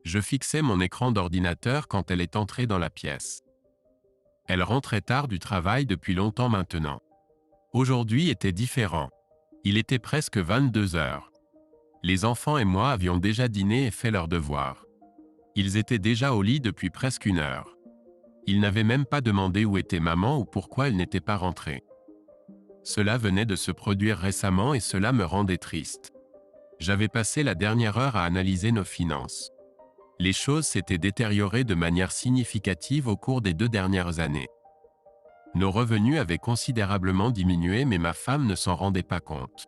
Je fixais mon écran d'ordinateur quand elle est entrée dans la pièce. Elle rentrait tard du travail depuis longtemps maintenant. Aujourd'hui était différent. Il était presque 22 heures. Les enfants et moi avions déjà dîné et fait leurs devoirs. Ils étaient déjà au lit depuis presque 1 heure. Ils n'avaient même pas demandé où était maman ou pourquoi elle n'était pas rentrée. Cela venait de se produire récemment et cela me rendait triste. J'avais passé la dernière heure à analyser nos finances. Les choses s'étaient détériorées de manière significative au cours des 2 dernières années. Nos revenus avaient considérablement diminué mais ma femme ne s'en rendait pas compte.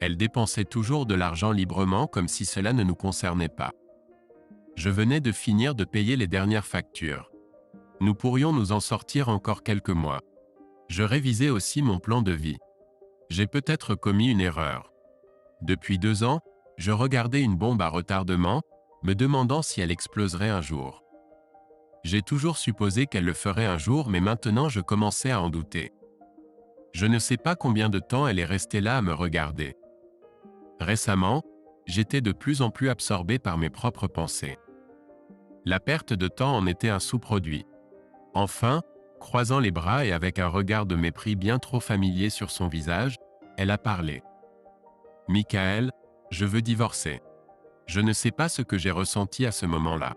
Elle dépensait toujours de l'argent librement comme si cela ne nous concernait pas. Je venais de finir de payer les dernières factures. Nous pourrions nous en sortir encore quelques mois. Je révisais aussi mon plan de vie. J'ai peut-être commis une erreur. Depuis 2 ans, je regardais une bombe à retardement, me demandant si elle exploserait un jour. J'ai toujours supposé qu'elle le ferait un jour, mais maintenant je commençais à en douter. Je ne sais pas combien de temps elle est restée là à me regarder. Récemment, j'étais de plus en plus absorbé par mes propres pensées. La perte de temps en était un sous-produit. Enfin, croisant les bras et avec un regard de mépris bien trop familier sur son visage, elle a parlé. « Michael, je veux divorcer. » Je ne sais pas ce que j'ai ressenti à ce moment-là.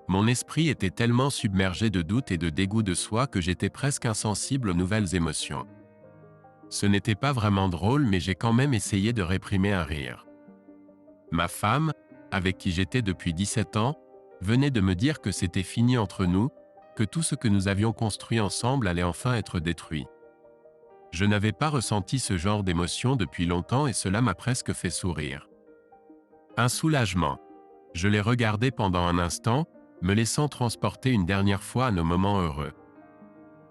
Mon esprit était tellement submergé de doutes et de dégoût de soi que j'étais presque insensible aux nouvelles émotions. Ce n'était pas vraiment drôle, mais j'ai quand même essayé de réprimer un rire. Ma femme, avec qui j'étais depuis 17 ans, venait de me dire que c'était fini entre nous, que tout ce que nous avions construit ensemble allait enfin être détruit. Je n'avais pas ressenti ce genre d'émotion depuis longtemps et cela m'a presque fait sourire. Un soulagement. Je l'ai regardé pendant un instant, me laissant transporter une dernière fois à nos moments heureux.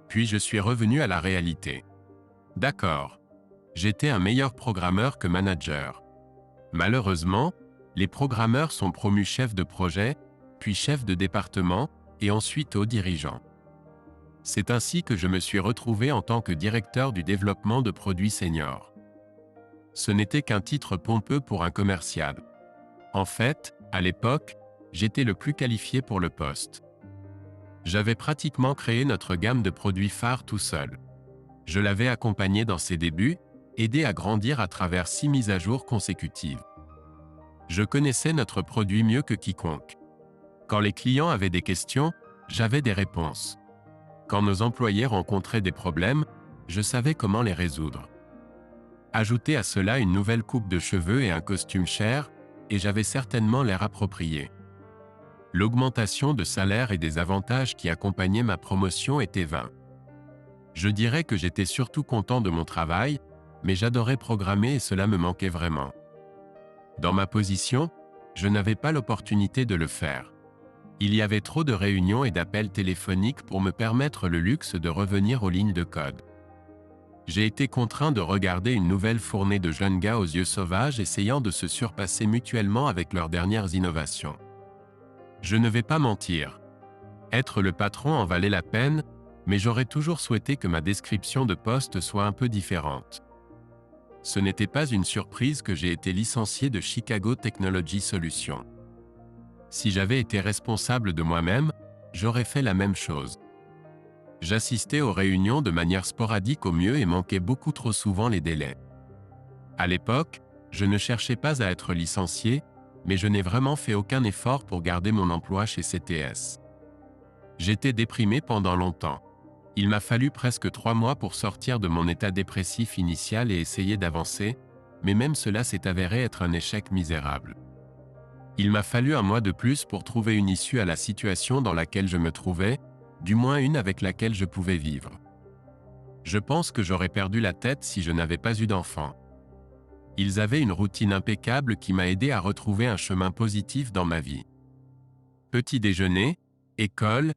Puis je suis revenu à la réalité. D'accord. J'étais un meilleur programmeur que manager. Malheureusement, les programmeurs sont promus chefs de projet, puis chefs de département, et ensuite hauts dirigeants. C'est ainsi que je me suis retrouvé en tant que directeur du développement de produits seniors. Ce n'était qu'un titre pompeux pour un commercial. En fait, à l'époque, j'étais le plus qualifié pour le poste. J'avais pratiquement créé notre gamme de produits phares tout seul. Je l'avais accompagné dans ses débuts, aidé à grandir à travers 6 mises à jour consécutives. Je connaissais notre produit mieux que quiconque. Quand les clients avaient des questions, j'avais des réponses. Quand nos employés rencontraient des problèmes, je savais comment les résoudre. Ajoutez à cela une nouvelle coupe de cheveux et un costume cher, et j'avais certainement l'air approprié. L'augmentation de salaire et des avantages qui accompagnaient ma promotion étaient vains. Je dirais que j'étais surtout content de mon travail, mais j'adorais programmer et cela me manquait vraiment. Dans ma position, je n'avais pas l'opportunité de le faire. Il y avait trop de réunions et d'appels téléphoniques pour me permettre le luxe de revenir aux lignes de code. J'ai été contraint de regarder une nouvelle fournée de jeunes gars aux yeux sauvages essayant de se surpasser mutuellement avec leurs dernières innovations. Je ne vais pas mentir. Être le patron en valait la peine, mais j'aurais toujours souhaité que ma description de poste soit un peu différente. Ce n'était pas une surprise que j'ai été licencié de Chicago Technology Solutions. Si j'avais été responsable de moi-même, j'aurais fait la même chose. J'assistais aux réunions de manière sporadique au mieux et manquais beaucoup trop souvent les délais. À l'époque, je ne cherchais pas à être licencié, mais je n'ai vraiment fait aucun effort pour garder mon emploi chez CTS. J'étais déprimé pendant longtemps. Il m'a fallu presque 3 mois pour sortir de mon état dépressif initial et essayer d'avancer, mais même cela s'est avéré être un échec misérable. Il m'a fallu 1 mois de plus pour trouver une issue à la situation dans laquelle je me trouvais, du moins une avec laquelle je pouvais vivre. Je pense que j'aurais perdu la tête si je n'avais pas eu d'enfants. Ils avaient une routine impeccable qui m'a aidé à retrouver un chemin positif dans ma vie. Petit déjeuner, école,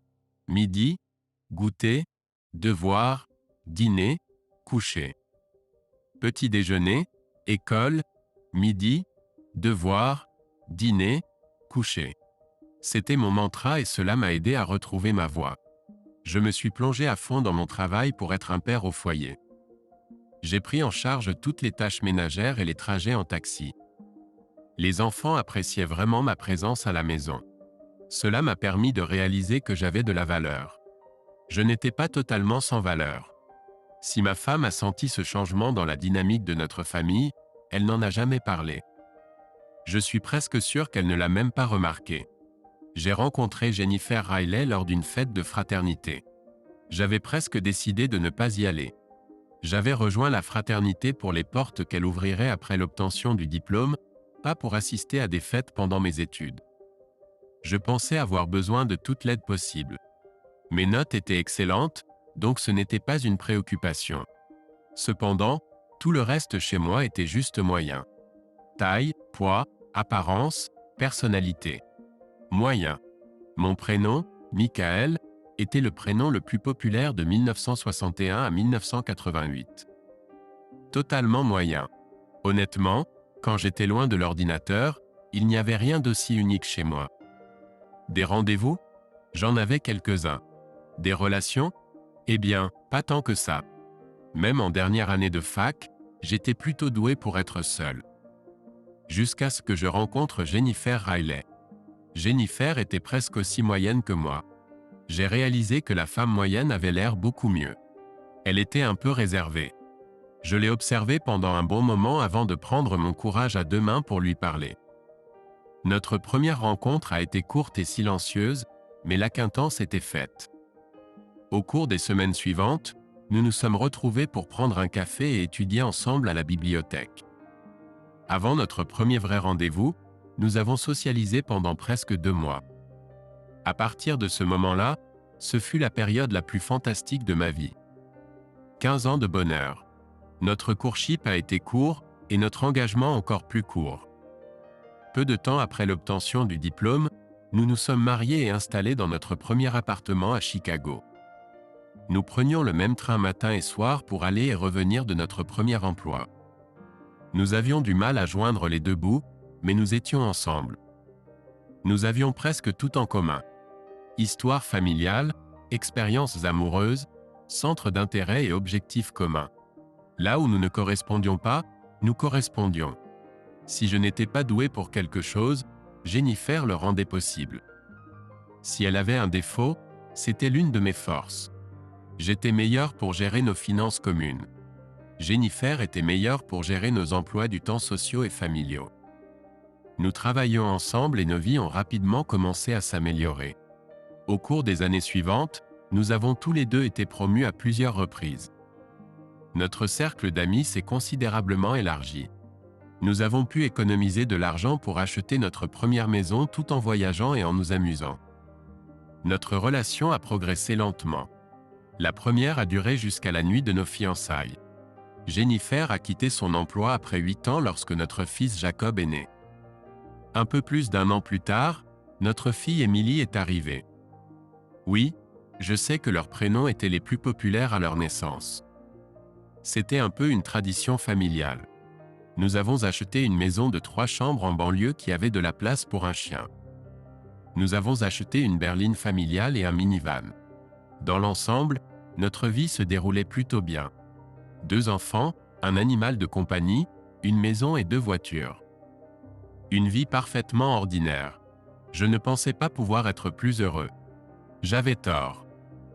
midi, goûter, devoir, dîner, coucher. Petit déjeuner, école, midi, devoir, dîner, coucher. C'était mon mantra et cela m'a aidé à retrouver ma voie. Je me suis plongé à fond dans mon travail pour être un père au foyer. J'ai pris en charge toutes les tâches ménagères et les trajets en taxi. Les enfants appréciaient vraiment ma présence à la maison. Cela m'a permis de réaliser que j'avais de la valeur. Je n'étais pas totalement sans valeur. Si ma femme a senti ce changement dans la dynamique de notre famille, elle n'en a jamais parlé. Je suis presque sûr qu'elle ne l'a même pas remarqué. J'ai rencontré Jennifer Riley lors d'une fête de fraternité. J'avais presque décidé de ne pas y aller. J'avais rejoint la fraternité pour les portes qu'elle ouvrirait après l'obtention du diplôme, pas pour assister à des fêtes pendant mes études. Je pensais avoir besoin de toute l'aide possible. Mes notes étaient excellentes, donc ce n'était pas une préoccupation. Cependant, tout le reste chez moi était juste moyen. Taille, poids, apparence, personnalité. Moyen. Mon prénom, Michael, était le prénom le plus populaire de 1961 à 1988. Totalement moyen. Honnêtement, quand j'étais loin de l'ordinateur, il n'y avait rien d'aussi unique chez moi. Des rendez-vous? J'en avais quelques-uns. Des relations? Eh bien, pas tant que ça. Même en dernière année de fac, j'étais plutôt doué pour être seul. Jusqu'à ce que je rencontre Jennifer Riley. Jennifer était presque aussi moyenne que moi. J'ai réalisé que la femme moyenne avait l'air beaucoup mieux. Elle était un peu réservée. Je l'ai observée pendant un bon moment avant de prendre mon courage à deux mains pour lui parler. Notre première rencontre a été courte et silencieuse, mais l'acquaintance était faite. Au cours des semaines suivantes, nous nous sommes retrouvés pour prendre un café et étudier ensemble à la bibliothèque. Avant notre premier vrai rendez-vous, nous avons socialisé pendant presque 2 mois. À partir de ce moment-là, ce fut la période la plus fantastique de ma vie. 15 ans de bonheur. Notre courtship a été court et notre engagement encore plus court. Peu de temps après l'obtention du diplôme, nous nous sommes mariés et installés dans notre premier appartement à Chicago. Nous prenions le même train matin et soir pour aller et revenir de notre premier emploi. Nous avions du mal à joindre les deux bouts, mais nous étions ensemble. Nous avions presque tout en commun. Histoire familiale, expériences amoureuses, centres d'intérêt et objectifs communs. Là où nous ne correspondions pas, nous correspondions. Si je n'étais pas doué pour quelque chose, Jennifer le rendait possible. Si elle avait un défaut, c'était l'une de mes forces. J'étais meilleur pour gérer nos finances communes. Jennifer était meilleure pour gérer nos emplois du temps sociaux et familiaux. Nous travaillions ensemble et nos vies ont rapidement commencé à s'améliorer. Au cours des années suivantes, nous avons tous les deux été promus à plusieurs reprises. Notre cercle d'amis s'est considérablement élargi. Nous avons pu économiser de l'argent pour acheter notre première maison tout en voyageant et en nous amusant. Notre relation a progressé lentement. La première a duré jusqu'à la nuit de nos fiançailles. Jennifer a quitté son emploi après 8 ans lorsque notre fils Jacob est né. Un peu plus d'1 an plus tard, notre fille Emily est arrivée. Oui, je sais que leurs prénoms étaient les plus populaires à leur naissance. C'était un peu une tradition familiale. Nous avons acheté une maison de 3 chambres en banlieue qui avait de la place pour un chien. Nous avons acheté une berline familiale et un minivan. Dans l'ensemble, notre vie se déroulait plutôt bien. 2 enfants, un animal de compagnie, une maison et 2 voitures. Une vie parfaitement ordinaire. Je ne pensais pas pouvoir être plus heureux. J'avais tort.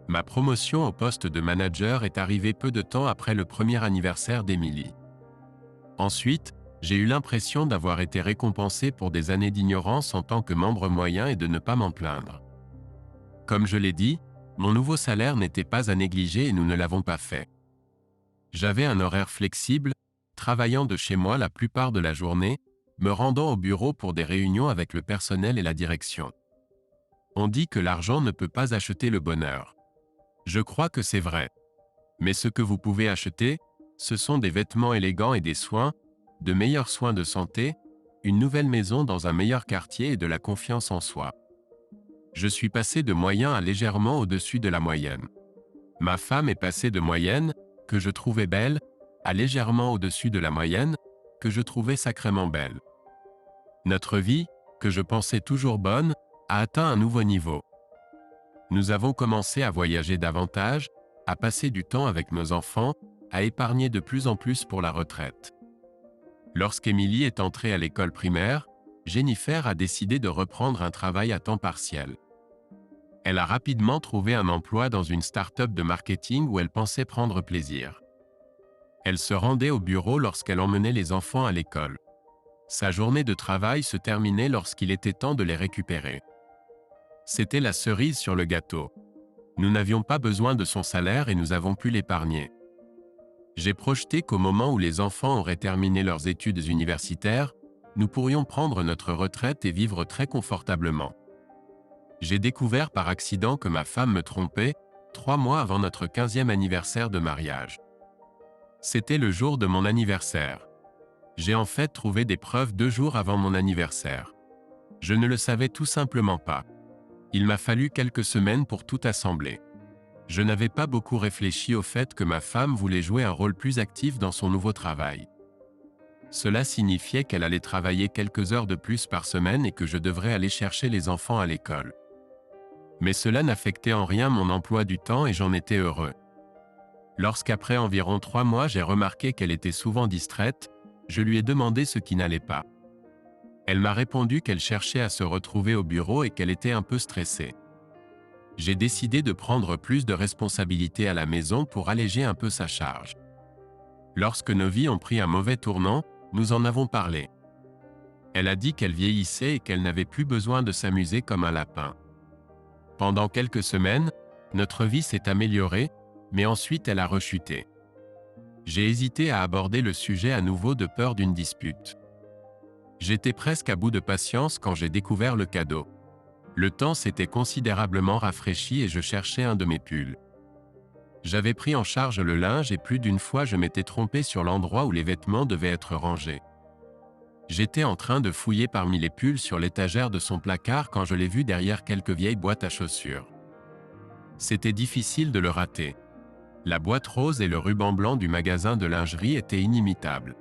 Ma promotion au poste de manager est arrivée peu de temps après le premier anniversaire d'Emily. Ensuite, j'ai eu l'impression d'avoir été récompensé pour des années d'ignorance en tant que membre moyen et de ne pas m'en plaindre. Comme je l'ai dit, mon nouveau salaire n'était pas à négliger et nous ne l'avons pas fait. J'avais un horaire flexible, travaillant de chez moi la plupart de la journée, me rendant au bureau pour des réunions avec le personnel et la direction. On dit que l'argent ne peut pas acheter le bonheur. Je crois que c'est vrai. Mais ce que vous pouvez acheter, ce sont des vêtements élégants et des soins, de meilleurs soins de santé, une nouvelle maison dans un meilleur quartier et de la confiance en soi. Je suis passé de moyen à légèrement au-dessus de la moyenne. Ma femme est passée de moyenne, que je trouvais belle, à légèrement au-dessus de la moyenne, que je trouvais sacrément belle. Notre vie, que je pensais toujours bonne, a atteint un nouveau niveau. Nous avons commencé à voyager davantage, à passer du temps avec nos enfants, à épargner de plus en plus pour la retraite. Lorsqu'Émilie est entrée à l'école primaire, Jennifer a décidé de reprendre un travail à temps partiel. Elle a rapidement trouvé un emploi dans une start-up de marketing où elle pensait prendre plaisir. Elle se rendait au bureau lorsqu'elle emmenait les enfants à l'école. Sa journée de travail se terminait lorsqu'il était temps de les récupérer. C'était la cerise sur le gâteau. Nous n'avions pas besoin de son salaire et nous avons pu l'épargner. J'ai projeté qu'au moment où les enfants auraient terminé leurs études universitaires, nous pourrions prendre notre retraite et vivre très confortablement. J'ai découvert par accident que ma femme me trompait, 3 mois avant notre 15e anniversaire de mariage. C'était le jour de mon anniversaire. J'ai en fait trouvé des preuves 2 jours avant mon anniversaire. Je ne le savais tout simplement pas. Il m'a fallu quelques semaines pour tout assembler. Je n'avais pas beaucoup réfléchi au fait que ma femme voulait jouer un rôle plus actif dans son nouveau travail. Cela signifiait qu'elle allait travailler quelques heures de plus par semaine et que je devrais aller chercher les enfants à l'école. Mais cela n'affectait en rien mon emploi du temps et j'en étais heureux. Lorsqu'après environ 3 mois j'ai remarqué qu'elle était souvent distraite, je lui ai demandé ce qui n'allait pas. Elle m'a répondu qu'elle cherchait à se retrouver au bureau et qu'elle était un peu stressée. J'ai décidé de prendre plus de responsabilités à la maison pour alléger un peu sa charge. Lorsque nos vies ont pris un mauvais tournant, nous en avons parlé. Elle a dit qu'elle vieillissait et qu'elle n'avait plus besoin de s'amuser comme un lapin. Pendant quelques semaines, notre vie s'est améliorée, mais ensuite elle a rechuté. J'ai hésité à aborder le sujet à nouveau de peur d'une dispute. J'étais presque à bout de patience quand j'ai découvert le cadeau. Le temps s'était considérablement rafraîchi et je cherchais un de mes pulls. J'avais pris en charge le linge et plus d'une fois je m'étais trompé sur l'endroit où les vêtements devaient être rangés. J'étais en train de fouiller parmi les pulls sur l'étagère de son placard quand je l'ai vu derrière quelques vieilles boîtes à chaussures. C'était difficile de le rater. La boîte rose et le ruban blanc du magasin de lingerie étaient inimitables.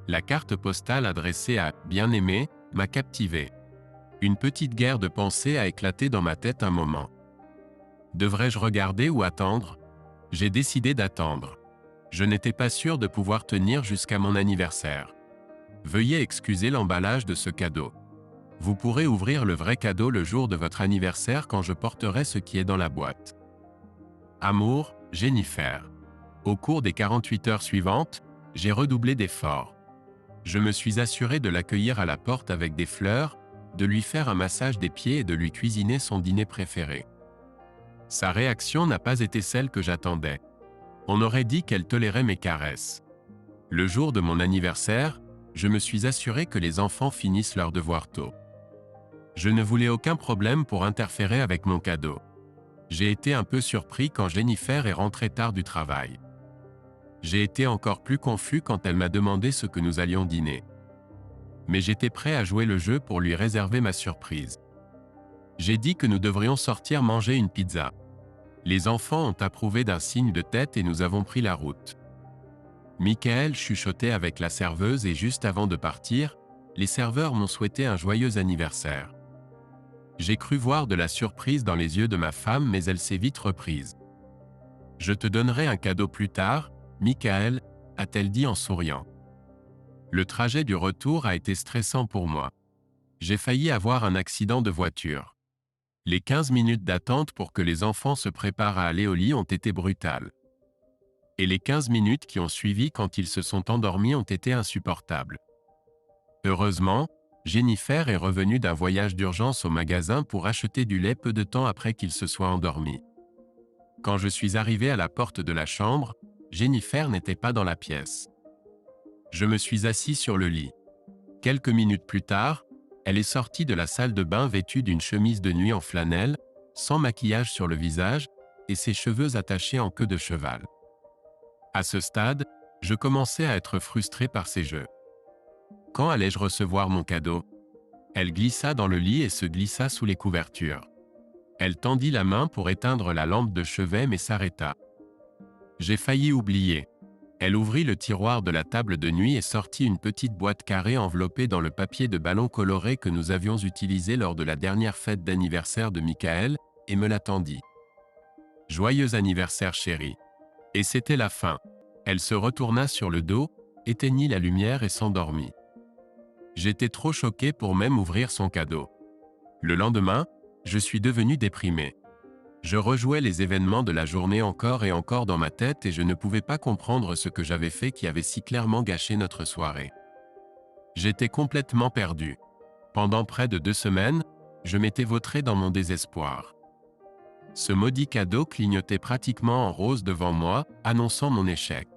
La carte postale adressée à « Bien-aimé » m'a captivé. Une petite guerre de pensées a éclaté dans ma tête un moment. Devrais-je regarder ou attendre? J'ai décidé d'attendre. Je n'étais pas sûr de pouvoir tenir jusqu'à mon anniversaire. Veuillez excuser l'emballage de ce cadeau. Vous pourrez ouvrir le vrai cadeau le jour de votre anniversaire quand je porterai ce qui est dans la boîte. Amour, Jennifer. Au cours des 48 heures suivantes, j'ai redoublé d'efforts. Je me suis assuré de l'accueillir à la porte avec des fleurs, de lui faire un massage des pieds et de lui cuisiner son dîner préféré. Sa réaction n'a pas été celle que j'attendais. On aurait dit qu'elle tolérait mes caresses. Le jour de mon anniversaire, je me suis assuré que les enfants finissent leurs devoirs tôt. Je ne voulais aucun problème pour interférer avec mon cadeau. J'ai été un peu surpris quand Jennifer est rentrée tard du travail. J'ai été encore plus confus quand elle m'a demandé ce que nous allions dîner. Mais j'étais prêt à jouer le jeu pour lui réserver ma surprise. J'ai dit que nous devrions sortir manger une pizza. Les enfants ont approuvé d'un signe de tête et nous avons pris la route. Michael chuchotait avec la serveuse et juste avant de partir, les serveurs m'ont souhaité un joyeux anniversaire. J'ai cru voir de la surprise dans les yeux de ma femme mais elle s'est vite reprise. « Je te donnerai un cadeau plus tard, Michael », a-t-elle dit en souriant. Le trajet du retour a été stressant pour moi. J'ai failli avoir un accident de voiture. Les 15 minutes d'attente pour que les enfants se préparent à aller au lit ont été brutales. Et les 15 minutes qui ont suivi quand ils se sont endormis ont été insupportables. Heureusement, Jennifer est revenue d'un voyage d'urgence au magasin pour acheter du lait peu de temps après qu'ils se soient endormis. Quand je suis arrivé à la porte de la chambre, Jennifer n'était pas dans la pièce. Je me suis assis sur le lit. Quelques minutes plus tard, elle est sortie de la salle de bain vêtue d'une chemise de nuit en flanelle, sans maquillage sur le visage, et ses cheveux attachés en queue de cheval. À ce stade, je commençais à être frustré par ces jeux. Quand allais-je recevoir mon cadeau? Elle glissa dans le lit et se glissa sous les couvertures. Elle tendit la main pour éteindre la lampe de chevet mais s'arrêta. J'ai failli oublier. Elle ouvrit le tiroir de la table de nuit et sortit une petite boîte carrée enveloppée dans le papier de ballon coloré que nous avions utilisé lors de la dernière fête d'anniversaire de Michael, et me la tendit. « Joyeux anniversaire chérie !» Et c'était la fin. Elle se retourna sur le dos, éteignit la lumière et s'endormit. J'étais trop choqué pour même ouvrir son cadeau. Le lendemain, je suis devenu déprimé. Je rejouais les événements de la journée encore et encore dans ma tête et je ne pouvais pas comprendre ce que j'avais fait qui avait si clairement gâché notre soirée. J'étais complètement perdu. Pendant près de 2 semaines, je m'étais vautré dans mon désespoir. Ce maudit cadeau clignotait pratiquement en rose devant moi, annonçant mon échec.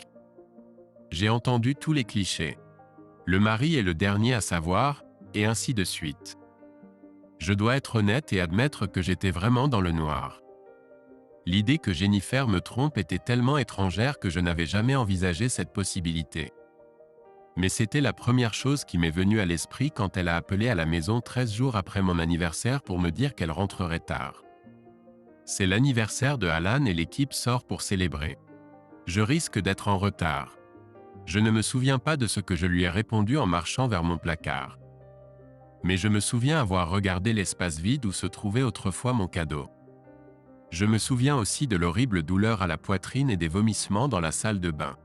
J'ai entendu tous les clichés. Le mari est le dernier à savoir, et ainsi de suite. Je dois être honnête et admettre que j'étais vraiment dans le noir. L'idée que Jennifer me trompe était tellement étrangère que je n'avais jamais envisagé cette possibilité. Mais c'était la première chose qui m'est venue à l'esprit quand elle a appelé à la maison 13 jours après mon anniversaire pour me dire qu'elle rentrerait tard. C'est l'anniversaire de Alan et l'équipe sort pour célébrer. Je risque d'être en retard. Je ne me souviens pas de ce que je lui ai répondu en marchant vers mon placard. Mais je me souviens avoir regardé l'espace vide où se trouvait autrefois mon cadeau. Je me souviens aussi de l'horrible douleur à la poitrine et des vomissements dans la salle de bain.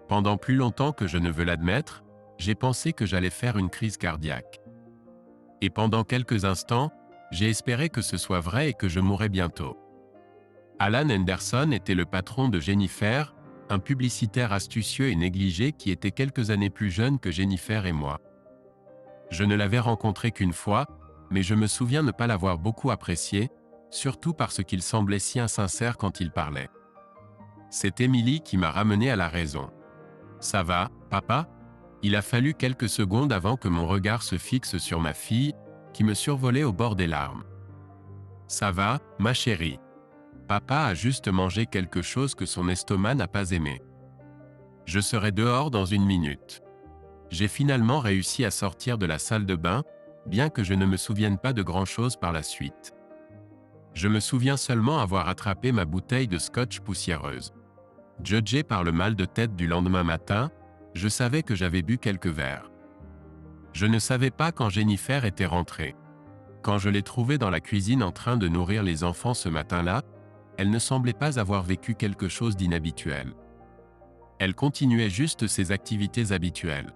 Pendant plus longtemps que je ne veux l'admettre, j'ai pensé que j'allais faire une crise cardiaque. Et pendant quelques instants, j'ai espéré que ce soit vrai et que je mourrais bientôt. Alan Henderson était le patron de Jennifer, un publicitaire astucieux et négligé qui était quelques années plus jeune que Jennifer et moi. Je ne l'avais rencontré qu'une fois, mais je me souviens ne pas l'avoir beaucoup apprécié, surtout parce qu'il semblait si insincère quand il parlait. C'est Emily qui m'a ramené à la raison. « Ça va, papa ?» Il a fallu quelques secondes avant que mon regard se fixe sur ma fille, qui me survolait au bord des larmes. « Ça va, ma chérie. Papa a juste mangé quelque chose que son estomac n'a pas aimé. Je serai dehors dans 1 minute. » J'ai finalement réussi à sortir de la salle de bain, bien que je ne me souvienne pas de grand-chose par la suite. Je me souviens seulement avoir attrapé ma bouteille de scotch poussiéreuse. Jugé par le mal de tête du lendemain matin, je savais que j'avais bu quelques verres. Je ne savais pas quand Jennifer était rentrée. Quand je l'ai trouvée dans la cuisine en train de nourrir les enfants ce matin-là, elle ne semblait pas avoir vécu quelque chose d'inhabituel. Elle continuait juste ses activités habituelles.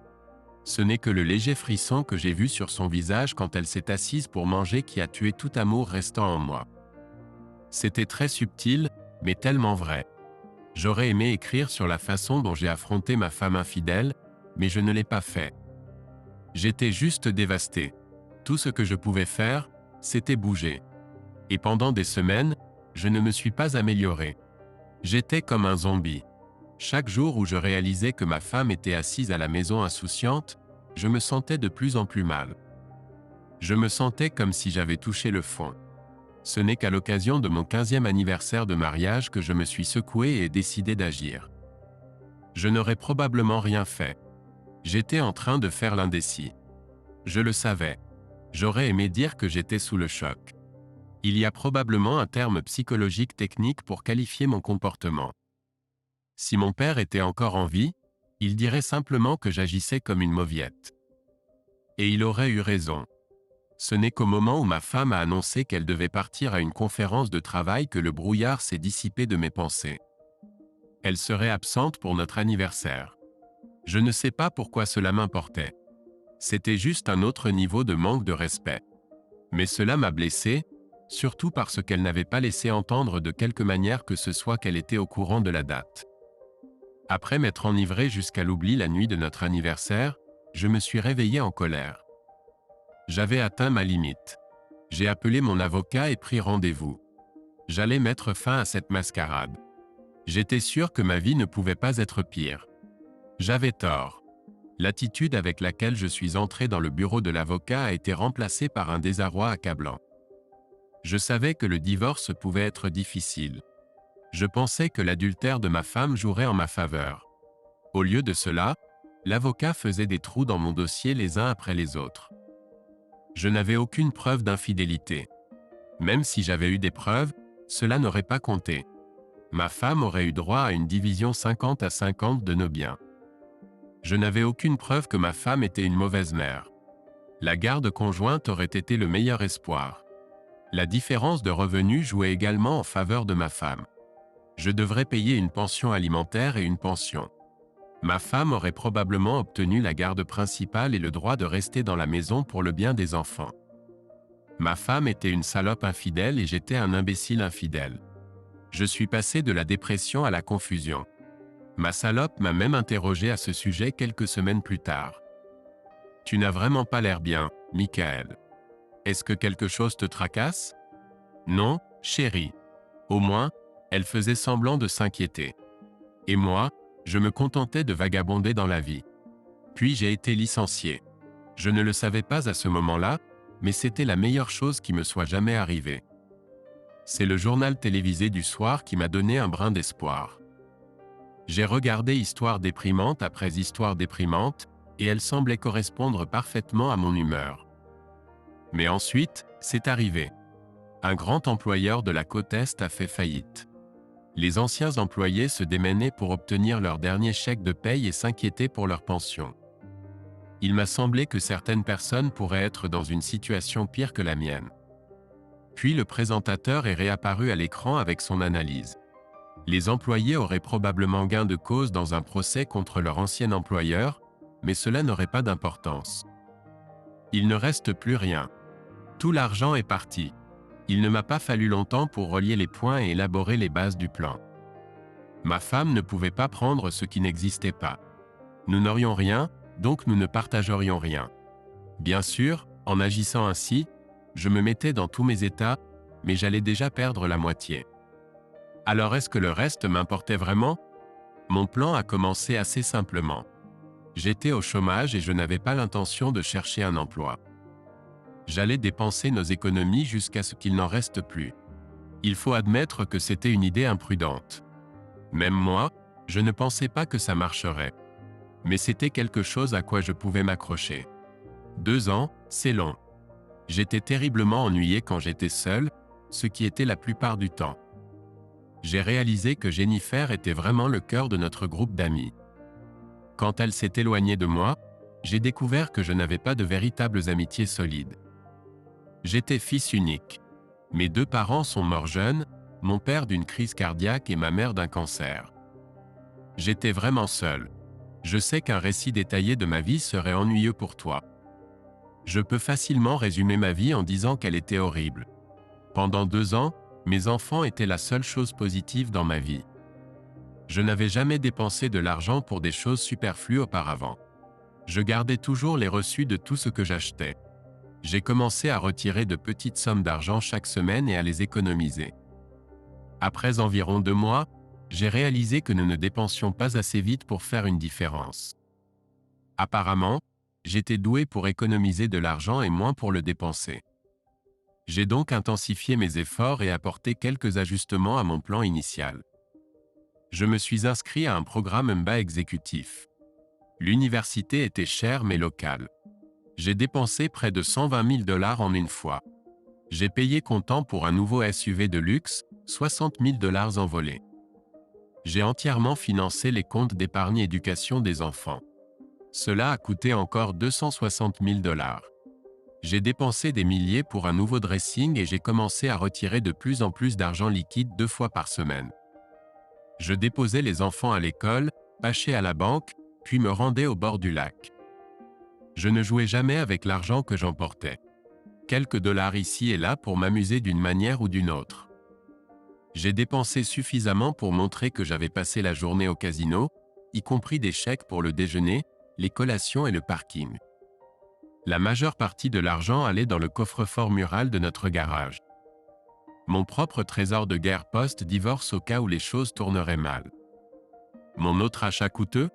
Ce n'est que le léger frisson que j'ai vu sur son visage quand elle s'est assise pour manger qui a tué tout amour restant en moi. C'était très subtil, mais tellement vrai. J'aurais aimé écrire sur la façon dont j'ai affronté ma femme infidèle, mais je ne l'ai pas fait. J'étais juste dévasté. Tout ce que je pouvais faire, c'était bouger. Et pendant des semaines, je ne me suis pas amélioré. J'étais comme un zombie. Chaque jour où je réalisais que ma femme était assise à la maison insouciante, je me sentais de plus en plus mal. Je me sentais comme si j'avais touché le fond. Ce n'est qu'à l'occasion de mon 15e anniversaire de mariage que je me suis secoué et ai décidé d'agir. Je n'aurais probablement rien fait. J'étais en train de faire l'indécis. Je le savais. J'aurais aimé dire que j'étais sous le choc. Il y a probablement un terme psychologique technique pour qualifier mon comportement. Si mon père était encore en vie, il dirait simplement que j'agissais comme une mauviette. Et il aurait eu raison. Ce n'est qu'au moment où ma femme a annoncé qu'elle devait partir à une conférence de travail que le brouillard s'est dissipé de mes pensées. Elle serait absente pour notre anniversaire. Je ne sais pas pourquoi cela m'importait. C'était juste un autre niveau de manque de respect. Mais cela m'a blessé, surtout parce qu'elle n'avait pas laissé entendre de quelque manière que ce soit qu'elle était au courant de la date. Après m'être enivré jusqu'à l'oubli la nuit de notre anniversaire, je me suis réveillé en colère. J'avais atteint ma limite. J'ai appelé mon avocat et pris rendez-vous. J'allais mettre fin à cette mascarade. J'étais sûr que ma vie ne pouvait pas être pire. J'avais tort. L'attitude avec laquelle je suis entré dans le bureau de l'avocat a été remplacée par un désarroi accablant. Je savais que le divorce pouvait être difficile. Je pensais que l'adultère de ma femme jouerait en ma faveur. Au lieu de cela, l'avocat faisait des trous dans mon dossier les uns après les autres. Je n'avais aucune preuve d'infidélité. Même si j'avais eu des preuves, cela n'aurait pas compté. Ma femme aurait eu droit à une division 50-50 de nos biens. Je n'avais aucune preuve que ma femme était une mauvaise mère. La garde conjointe aurait été le meilleur espoir. La différence de revenus jouait également en faveur de ma femme. Je devrais payer une pension alimentaire et une pension. Ma femme aurait probablement obtenu la garde principale et le droit de rester dans la maison pour le bien des enfants. Ma femme était une salope infidèle et j'étais un imbécile infidèle. Je suis passé de la dépression à la confusion. Ma salope m'a même interrogé à ce sujet quelques semaines plus tard. Tu n'as vraiment pas l'air bien, Michael. Est-ce que quelque chose te tracasse? Non, chérie. Au moins, elle faisait semblant de s'inquiéter. Et moi, je me contentais de vagabonder dans la vie. Puis j'ai été licencié. Je ne le savais pas à ce moment-là, mais c'était la meilleure chose qui me soit jamais arrivée. C'est le journal télévisé du soir qui m'a donné un brin d'espoir. J'ai regardé Histoire déprimante après Histoire déprimante, et elle semblait correspondre parfaitement à mon humeur. Mais ensuite, c'est arrivé. Un grand employeur de la côte Est a fait faillite. Les anciens employés se démenaient pour obtenir leur dernier chèque de paye et s'inquiétaient pour leur pension. Il m'a semblé que certaines personnes pourraient être dans une situation pire que la mienne. Puis le présentateur est réapparu à l'écran avec son analyse. Les employés auraient probablement gain de cause dans un procès contre leur ancien employeur, mais cela n'aurait pas d'importance. Il ne reste plus rien. Tout l'argent est parti. Il ne m'a pas fallu longtemps pour relier les points et élaborer les bases du plan. Ma femme ne pouvait pas prendre ce qui n'existait pas. Nous n'aurions rien, donc nous ne partagerions rien. Bien sûr, en agissant ainsi, je me mettais dans tous mes états, mais j'allais déjà perdre la moitié. Alors est-ce que le reste m'importait vraiment? Mon plan a commencé assez simplement. J'étais au chômage et je n'avais pas l'intention de chercher un emploi. J'allais dépenser nos économies jusqu'à ce qu'il n'en reste plus. Il faut admettre que c'était une idée imprudente. Même moi, je ne pensais pas que ça marcherait. Mais c'était quelque chose à quoi je pouvais m'accrocher. 2 ans, c'est long. J'étais terriblement ennuyé quand j'étais seul, ce qui était la plupart du temps. J'ai réalisé que Jennifer était vraiment le cœur de notre groupe d'amis. Quand elle s'est éloignée de moi, j'ai découvert que je n'avais pas de véritables amitiés solides. J'étais fils unique. Mes 2 parents sont morts jeunes, mon père d'une crise cardiaque et ma mère d'un cancer. J'étais vraiment seul. Je sais qu'un récit détaillé de ma vie serait ennuyeux pour toi. Je peux facilement résumer ma vie en disant qu'elle était horrible. Pendant 2 ans, mes enfants étaient la seule chose positive dans ma vie. Je n'avais jamais dépensé de l'argent pour des choses superflues auparavant. Je gardais toujours les reçus de tout ce que j'achetais. J'ai commencé à retirer de petites sommes d'argent chaque semaine et à les économiser. Après environ 2 mois, j'ai réalisé que nous ne dépensions pas assez vite pour faire une différence. Apparemment, j'étais doué pour économiser de l'argent et moins pour le dépenser. J'ai donc intensifié mes efforts et apporté quelques ajustements à mon plan initial. Je me suis inscrit à un programme MBA exécutif. L'université était chère mais locale. J'ai dépensé près de 120 000 $ en une fois. J'ai payé comptant pour un nouveau SUV de luxe, 60 000 $ envolés. J'ai entièrement financé les comptes d'épargne éducation des enfants. Cela a coûté encore 260 000 $. J'ai dépensé des milliers pour un nouveau dressing et j'ai commencé à retirer de plus en plus d'argent liquide 2 fois par semaine. Je déposais les enfants à l'école, pâchais à la banque, puis me rendais au bord du lac. Je ne jouais jamais avec l'argent que j'emportais. Quelques dollars ici et là pour m'amuser d'une manière ou d'une autre. J'ai dépensé suffisamment pour montrer que j'avais passé la journée au casino, y compris des chèques pour le déjeuner, les collations et le parking. La majeure partie de l'argent allait dans le coffre-fort mural de notre garage. Mon propre trésor de guerre post-divorce au cas où les choses tourneraient mal. Mon autre achat coûteux?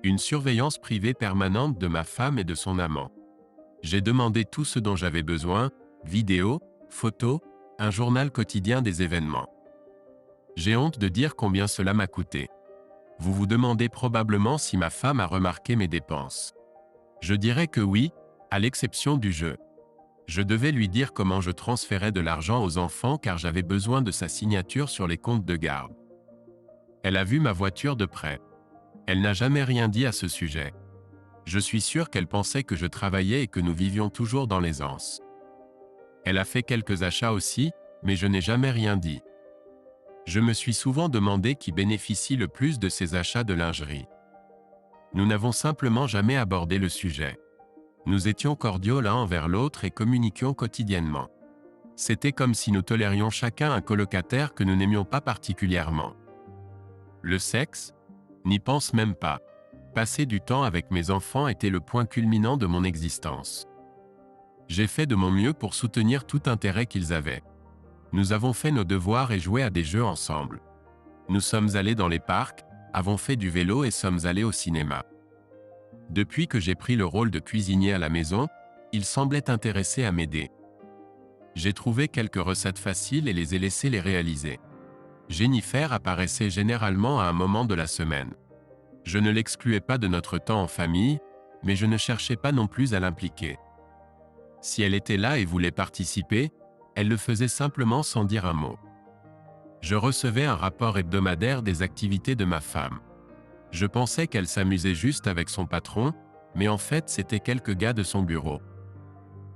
Une surveillance privée permanente de ma femme et de son amant. J'ai demandé tout ce dont j'avais besoin, vidéos, photos, un journal quotidien des événements. J'ai honte de dire combien cela m'a coûté. Vous vous demandez probablement si ma femme a remarqué mes dépenses. Je dirais que oui, à l'exception du jeu. Je devais lui dire comment je transférais de l'argent aux enfants car j'avais besoin de sa signature sur les comptes de garde. Elle a vu ma voiture de près. Elle n'a jamais rien dit à ce sujet. Je suis sûr qu'elle pensait que je travaillais et que nous vivions toujours dans l'aisance. Elle a fait quelques achats aussi, mais je n'ai jamais rien dit. Je me suis souvent demandé qui bénéficie le plus de ces achats de lingerie. Nous n'avons simplement jamais abordé le sujet. Nous étions cordiaux l'un envers l'autre et communiquions quotidiennement. C'était comme si nous tolérions chacun un colocataire que nous n'aimions pas particulièrement. Le sexe? N'y pense même pas. Passer du temps avec mes enfants était le point culminant de mon existence. J'ai fait de mon mieux pour soutenir tout intérêt qu'ils avaient. Nous avons fait nos devoirs et joué à des jeux ensemble. Nous sommes allés dans les parcs, avons fait du vélo et sommes allés au cinéma. Depuis que j'ai pris le rôle de cuisinier à la maison, ils semblaient intéressés à m'aider. J'ai trouvé quelques recettes faciles et les ai laissés les réaliser. Jennifer apparaissait généralement à un moment de la semaine. Je ne l'excluais pas de notre temps en famille, mais je ne cherchais pas non plus à l'impliquer. Si elle était là et voulait participer, elle le faisait simplement sans dire un mot. Je recevais un rapport hebdomadaire des activités de ma femme. Je pensais qu'elle s'amusait juste avec son patron, mais en fait c'était quelques gars de son bureau.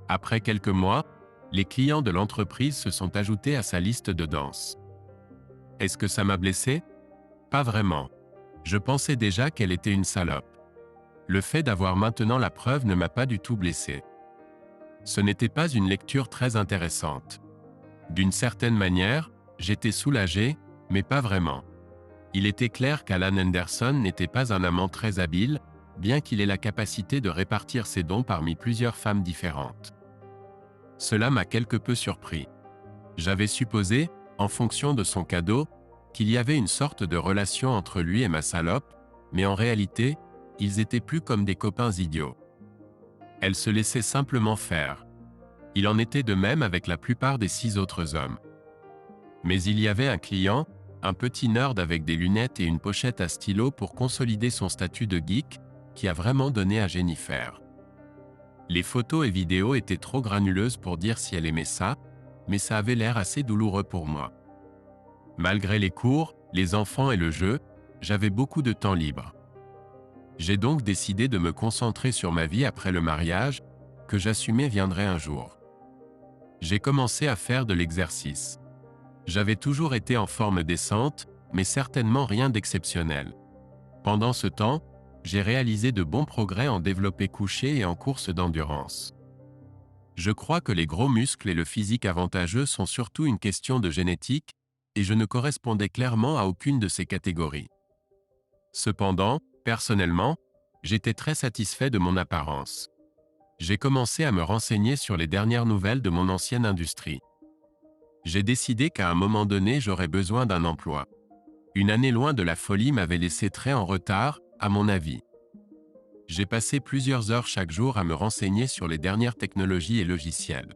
Après quelques mois, les clients de l'entreprise se sont ajoutés à sa liste de danse. Est-ce que ça m'a blessé? Pas vraiment. Je pensais déjà qu'elle était une salope. Le fait d'avoir maintenant la preuve ne m'a pas du tout blessé. Ce n'était pas une lecture très intéressante. D'une certaine manière, j'étais soulagé, mais pas vraiment. Il était clair qu'Alan Anderson n'était pas un amant très habile, bien qu'il ait la capacité de répartir ses dons parmi plusieurs femmes différentes. Cela m'a quelque peu surpris. J'avais supposé, en fonction de son cadeau, qu'il y avait une sorte de relation entre lui et ma salope, mais en réalité, ils étaient plus comme des copains idiots. Elle se laissait simplement faire. Il en était de même avec la plupart des 6 autres hommes. Mais il y avait un client, un petit nerd avec des lunettes et une pochette à stylo pour consolider son statut de geek, qui a vraiment donné à Jennifer. Les photos et vidéos étaient trop granuleuses pour dire si elle aimait ça, mais ça avait l'air assez douloureux pour moi. Malgré les cours, les enfants et le jeu, j'avais beaucoup de temps libre. J'ai donc décidé de me concentrer sur ma vie après le mariage, que j'assumais viendrait un jour. J'ai commencé à faire de l'exercice. J'avais toujours été en forme décente, mais certainement rien d'exceptionnel. Pendant ce temps, j'ai réalisé de bons progrès en développé couché et en course d'endurance. Je crois que les gros muscles et le physique avantageux sont surtout une question de génétique, et je ne correspondais clairement à aucune de ces catégories. Cependant, personnellement, j'étais très satisfait de mon apparence. J'ai commencé à me renseigner sur les dernières nouvelles de mon ancienne industrie. J'ai décidé qu'à un moment donné j'aurais besoin d'un emploi. Une année loin de la folie m'avait laissé très en retard, à mon avis. J'ai passé plusieurs heures chaque jour à me renseigner sur les dernières technologies et logiciels.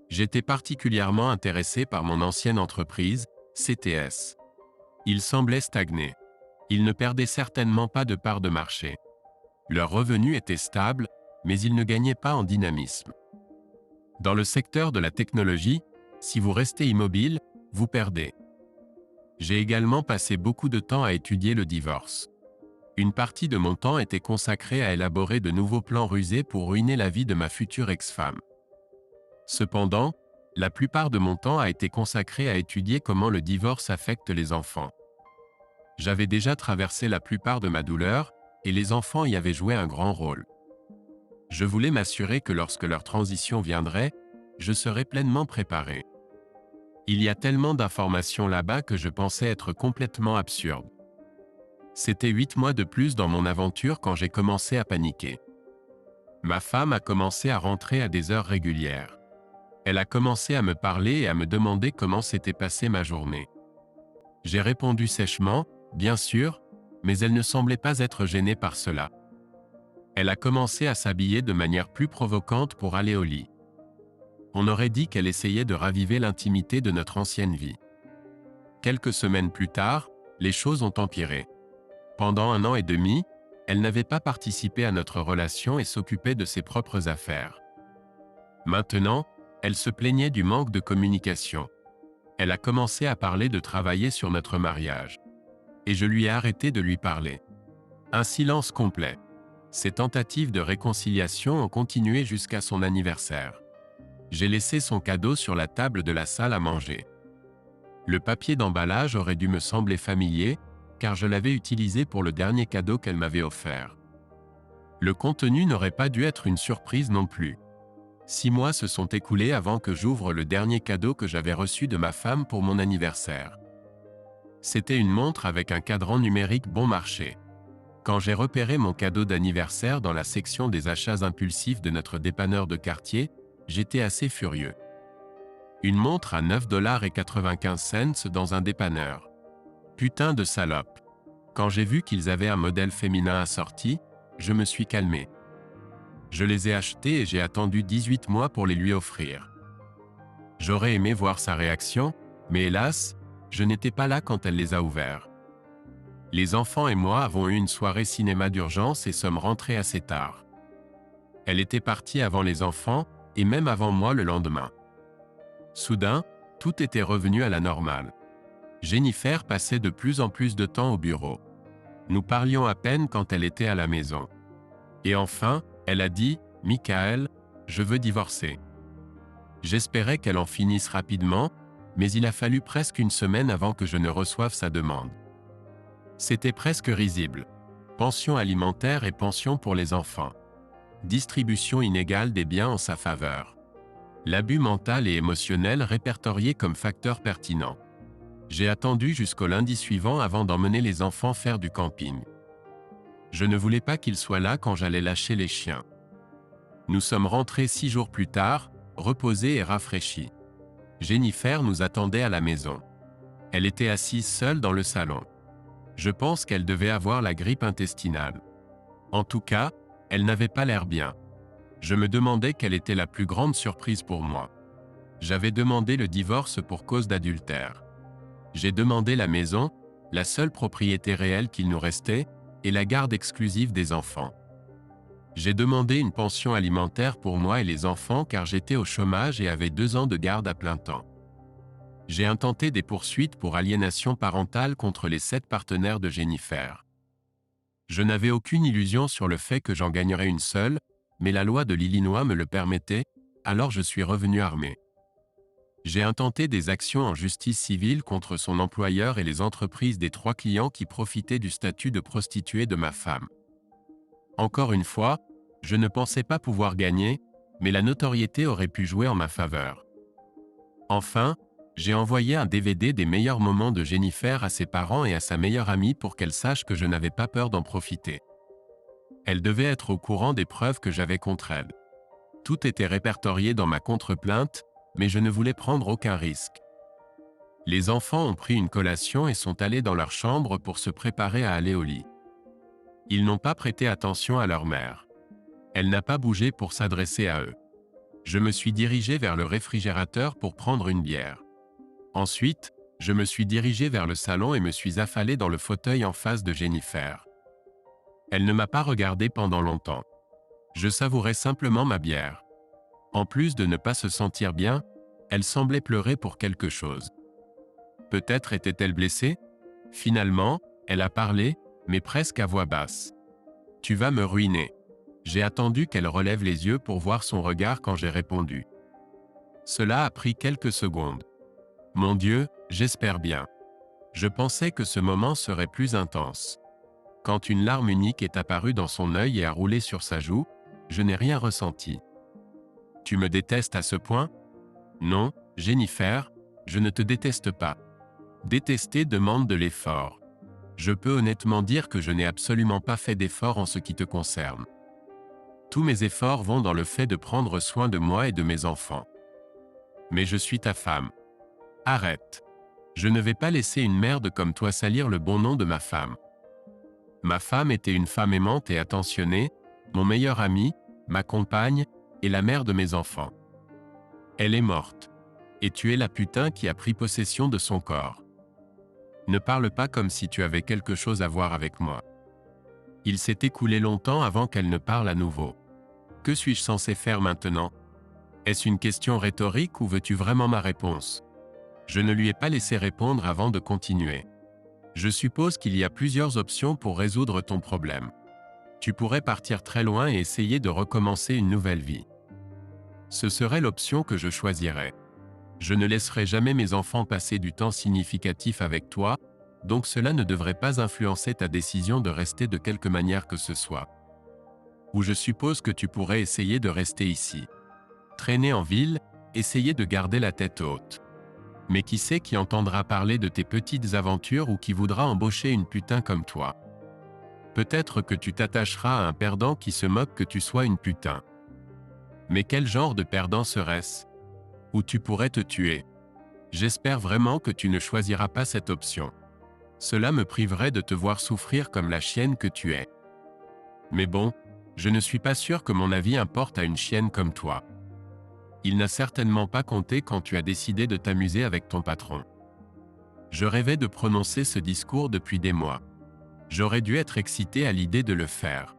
J'étais particulièrement intéressé par mon ancienne entreprise, CTS. Il semblait stagner. Ils ne perdaient certainement pas de part de marché. Leurs revenus étaient stables, mais ils ne gagnaient pas en dynamisme. Dans le secteur de la technologie, si vous restez immobile, vous perdez. J'ai également passé beaucoup de temps à étudier le divorce. Une partie de mon temps était consacrée à élaborer de nouveaux plans rusés pour ruiner la vie de ma future ex-femme. Cependant, la plupart de mon temps a été consacré à étudier comment le divorce affecte les enfants. J'avais déjà traversé la plupart de ma douleur, et les enfants y avaient joué un grand rôle. Je voulais m'assurer que lorsque leur transition viendrait, je serais pleinement préparé. Il y a tellement d'informations là-bas que je pensais être complètement absurde. C'était 8 mois de plus dans mon aventure quand j'ai commencé à paniquer. Ma femme a commencé à rentrer à des heures régulières. Elle a commencé à me parler et à me demander comment s'était passée ma journée. J'ai répondu sèchement, bien sûr, mais elle ne semblait pas être gênée par cela. Elle a commencé à s'habiller de manière plus provocante pour aller au lit. On aurait dit qu'elle essayait de raviver l'intimité de notre ancienne vie. Quelques semaines plus tard, les choses ont empiré. Pendant 1 an et demi, elle n'avait pas participé à notre relation et s'occupait de ses propres affaires. Maintenant, elle se plaignait du manque de communication. Elle a commencé à parler de travailler sur notre mariage. Et je lui ai arrêté de lui parler. Un silence complet. Ses tentatives de réconciliation ont continué jusqu'à son anniversaire. J'ai laissé son cadeau sur la table de la salle à manger. Le papier d'emballage aurait dû me sembler familier, car je l'avais utilisé pour le dernier cadeau qu'elle m'avait offert. Le contenu n'aurait pas dû être une surprise non plus. 6 mois se sont écoulés avant que j'ouvre le dernier cadeau que j'avais reçu de ma femme pour mon anniversaire. C'était une montre avec un cadran numérique bon marché. Quand j'ai repéré mon cadeau d'anniversaire dans la section des achats impulsifs de notre dépanneur de quartier, j'étais assez furieux. Une montre à 9,95 $ dans un dépanneur. Putain de salope. Quand j'ai vu qu'ils avaient un modèle féminin assorti, je me suis calmé. Je les ai achetés et j'ai attendu 18 mois pour les lui offrir. J'aurais aimé voir sa réaction, mais hélas, je n'étais pas là quand elle les a ouverts. Les enfants et moi avons eu une soirée cinéma d'urgence et sommes rentrés assez tard. Elle était partie avant les enfants, et même avant moi le lendemain. Soudain, tout était revenu à la normale. Jennifer passait de plus en plus de temps au bureau. Nous parlions à peine quand elle était à la maison. Et enfin, elle a dit « Michael, je veux divorcer ». J'espérais qu'elle en finisse rapidement, mais il a fallu presque une semaine avant que je ne reçoive sa demande. C'était presque risible. Pension alimentaire et pension pour les enfants. Distribution inégale des biens en sa faveur. L'abus mental et émotionnel répertorié comme facteur pertinent. J'ai attendu jusqu'au lundi suivant avant d'emmener les enfants faire du camping. Je ne voulais pas qu'ils soient là quand j'allais lâcher les chiens. Nous sommes rentrés 6 jours plus tard, reposés et rafraîchis. Jennifer nous attendait à la maison. Elle était assise seule dans le salon. Je pense qu'elle devait avoir la grippe intestinale. En tout cas, elle n'avait pas l'air bien. Je me demandais quelle était la plus grande surprise pour moi. J'avais demandé le divorce pour cause d'adultère. J'ai demandé la maison, la seule propriété réelle qu'il nous restait, et la garde exclusive des enfants. J'ai demandé une pension alimentaire pour moi et les enfants car j'étais au chômage et avais 2 ans de garde à plein temps. J'ai intenté des poursuites pour aliénation parentale contre les 7 partenaires de Jennifer. Je n'avais aucune illusion sur le fait que j'en gagnerais une seule, mais la loi de l'Illinois me le permettait, alors je suis revenu armé. J'ai intenté des actions en justice civile contre son employeur et les entreprises des 3 clients qui profitaient du statut de prostituée de ma femme. Encore une fois, je ne pensais pas pouvoir gagner, mais la notoriété aurait pu jouer en ma faveur. Enfin, j'ai envoyé un DVD des meilleurs moments de Jennifer à ses parents et à sa meilleure amie pour qu'elle sache que je n'avais pas peur d'en profiter. Elle devait être au courant des preuves que j'avais contre elle. Tout était répertorié dans ma contre-plainte, mais je ne voulais prendre aucun risque. Les enfants ont pris une collation et sont allés dans leur chambre pour se préparer à aller au lit. Ils n'ont pas prêté attention à leur mère. Elle n'a pas bougé pour s'adresser à eux. Je me suis dirigé vers le réfrigérateur pour prendre une bière. Ensuite, je me suis dirigé vers le salon et me suis affalé dans le fauteuil en face de Jennifer. Elle ne m'a pas regardé pendant longtemps. Je savourais simplement ma bière. En plus de ne pas se sentir bien, elle semblait pleurer pour quelque chose. Peut-être était-elle blessée? Finalement, elle a parlé, mais presque à voix basse. « Tu vas me ruiner ». J'ai attendu qu'elle relève les yeux pour voir son regard quand j'ai répondu. Cela a pris quelques secondes. Mon Dieu, j'espère bien. Je pensais que ce moment serait plus intense. Quand une larme unique est apparue dans son œil et a roulé sur sa joue, je n'ai rien ressenti. Tu me détestes à ce point? Non, Jennifer, je ne te déteste pas. Détester demande de l'effort. Je peux honnêtement dire que je n'ai absolument pas fait d'effort en ce qui te concerne. Tous mes efforts vont dans le fait de prendre soin de moi et de mes enfants. Mais je suis ta femme. Arrête. Je ne vais pas laisser une merde comme toi salir le bon nom de ma femme. Ma femme était une femme aimante et attentionnée, mon meilleur ami, ma compagne, et la mère de mes enfants. Elle est morte. Et tu es la putain qui a pris possession de son corps. Ne parle pas comme si tu avais quelque chose à voir avec moi. Il s'est écoulé longtemps avant qu'elle ne parle à nouveau. Que suis-je censé faire maintenant? Est-ce une question rhétorique ou veux-tu vraiment ma réponse? Je ne lui ai pas laissé répondre avant de continuer. Je suppose qu'il y a plusieurs options pour résoudre ton problème. Tu pourrais partir très loin et essayer de recommencer une nouvelle vie. Ce serait l'option que je choisirais. Je ne laisserai jamais mes enfants passer du temps significatif avec toi, donc cela ne devrait pas influencer ta décision de rester de quelque manière que ce soit. Ou je suppose que tu pourrais essayer de rester ici. Traîner en ville, essayer de garder la tête haute. Mais qui sait qui entendra parler de tes petites aventures ou qui voudra embaucher une putain comme toi? Peut-être que tu t'attacheras à un perdant qui se moque que tu sois une putain. Mais quel genre de perdant serait-ce? Ou tu pourrais te tuer. J'espère vraiment que tu ne choisiras pas cette option. Cela me priverait de te voir souffrir comme la chienne que tu es. Mais bon, je ne suis pas sûr que mon avis importe à une chienne comme toi. Il n'a certainement pas compté quand tu as décidé de t'amuser avec ton patron. Je rêvais de prononcer ce discours depuis des mois. J'aurais dû être excité à l'idée de le faire.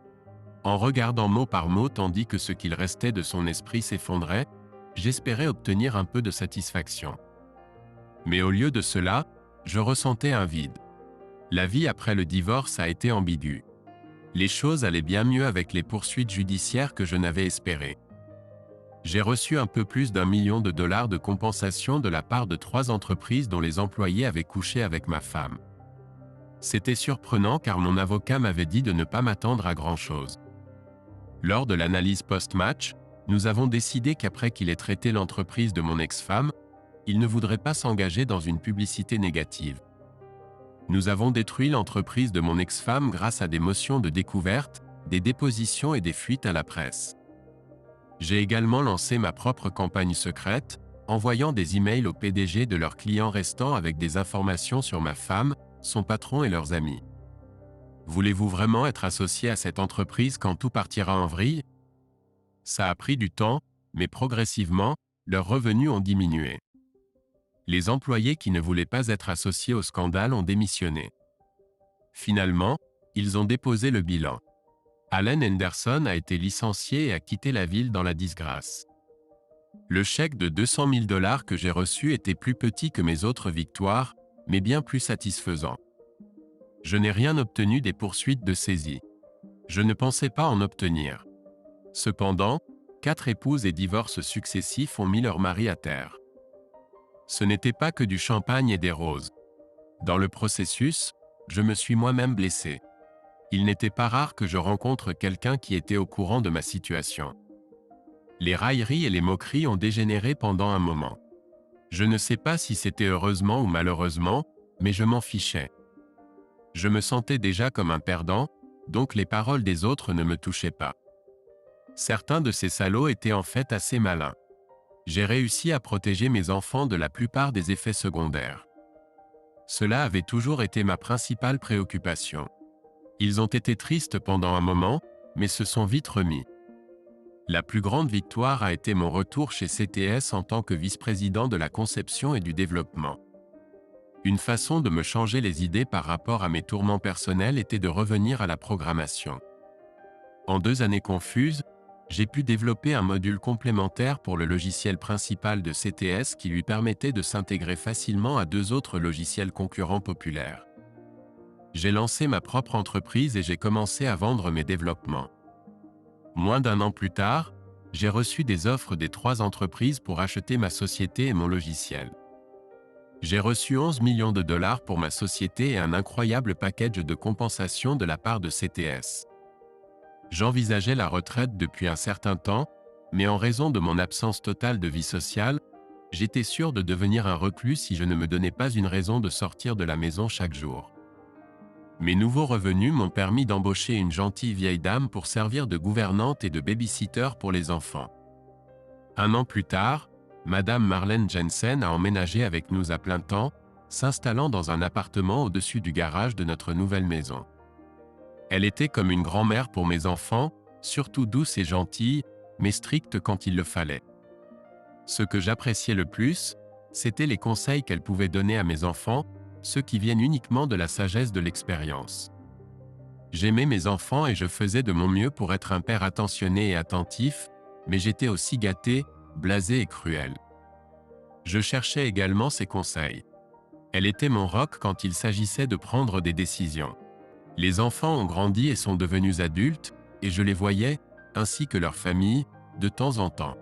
En regardant mot par mot tandis que ce qu'il restait de son esprit s'effondrait, j'espérais obtenir un peu de satisfaction. Mais au lieu de cela, je ressentais un vide. La vie après le divorce a été ambiguë. Les choses allaient bien mieux avec les poursuites judiciaires que je n'avais espérées. J'ai reçu un peu plus d'1 million de dollars de compensation de la part de 3 entreprises dont les employés avaient couché avec ma femme. C'était surprenant car mon avocat m'avait dit de ne pas m'attendre à grand-chose. Lors de l'analyse post-match, nous avons décidé qu'après qu'il ait traité l'entreprise de mon ex-femme, il ne voudrait pas s'engager dans une publicité négative. Nous avons détruit l'entreprise de mon ex-femme grâce à des motions de découverte, des dépositions et des fuites à la presse. J'ai également lancé ma propre campagne secrète, envoyant des emails aux PDG de leurs clients restants avec des informations sur ma femme, son patron et leurs amis. Voulez-vous vraiment être associé à cette entreprise quand tout partira en vrille? Ça a pris du temps, mais progressivement, leurs revenus ont diminué. Les employés qui ne voulaient pas être associés au scandale ont démissionné. Finalement, ils ont déposé le bilan. Allen Henderson a été licencié et a quitté la ville dans la disgrâce. Le chèque de 200 000 dollars que j'ai reçu était plus petit que mes autres victoires, mais bien plus satisfaisant. Je n'ai rien obtenu des poursuites de saisie. Je ne pensais pas en obtenir. Cependant, 4 épouses et divorces successifs ont mis leur mari à terre. Ce n'était pas que du champagne et des roses. Dans le processus, je me suis moi-même blessé. Il n'était pas rare que je rencontre quelqu'un qui était au courant de ma situation. Les railleries et les moqueries ont dégénéré pendant un moment. Je ne sais pas si c'était heureusement ou malheureusement, mais je m'en fichais. Je me sentais déjà comme un perdant, donc les paroles des autres ne me touchaient pas. Certains de ces salauds étaient en fait assez malins. J'ai réussi à protéger mes enfants de la plupart des effets secondaires. Cela avait toujours été ma principale préoccupation. Ils ont été tristes pendant un moment, mais se sont vite remis. La plus grande victoire a été mon retour chez CTS en tant que vice-président de la conception et du développement. Une façon de me changer les idées par rapport à mes tourments personnels était de revenir à la programmation. En 2 années confuses, j'ai pu développer un module complémentaire pour le logiciel principal de CTS qui lui permettait de s'intégrer facilement à 2 autres logiciels concurrents populaires. J'ai lancé ma propre entreprise et j'ai commencé à vendre mes développements. Moins d'1 an plus tard, j'ai reçu des offres des 3 entreprises pour acheter ma société et mon logiciel. J'ai reçu 11 millions de dollars pour ma société et un incroyable package de compensation de la part de CTS. J'envisageais la retraite depuis un certain temps, mais en raison de mon absence totale de vie sociale, j'étais sûr de devenir un reclus si je ne me donnais pas une raison de sortir de la maison chaque jour. Mes nouveaux revenus m'ont permis d'embaucher une gentille vieille dame pour servir de gouvernante et de baby-sitter pour les enfants. 1 an plus tard, Madame Marlène Jensen a emménagé avec nous à plein temps, s'installant dans un appartement au-dessus du garage de notre nouvelle maison. Elle était comme une grand-mère pour mes enfants, surtout douce et gentille, mais stricte quand il le fallait. Ce que j'appréciais le plus, c'étaient les conseils qu'elle pouvait donner à mes enfants, ceux qui viennent uniquement de la sagesse de l'expérience. J'aimais mes enfants et je faisais de mon mieux pour être un père attentionné et attentif, mais j'étais aussi gâté, blasé et cruel. Je cherchais également ses conseils. Elle était mon roc quand il s'agissait de prendre des décisions. Les enfants ont grandi et sont devenus adultes, et je les voyais, ainsi que leurs familles, de temps en temps.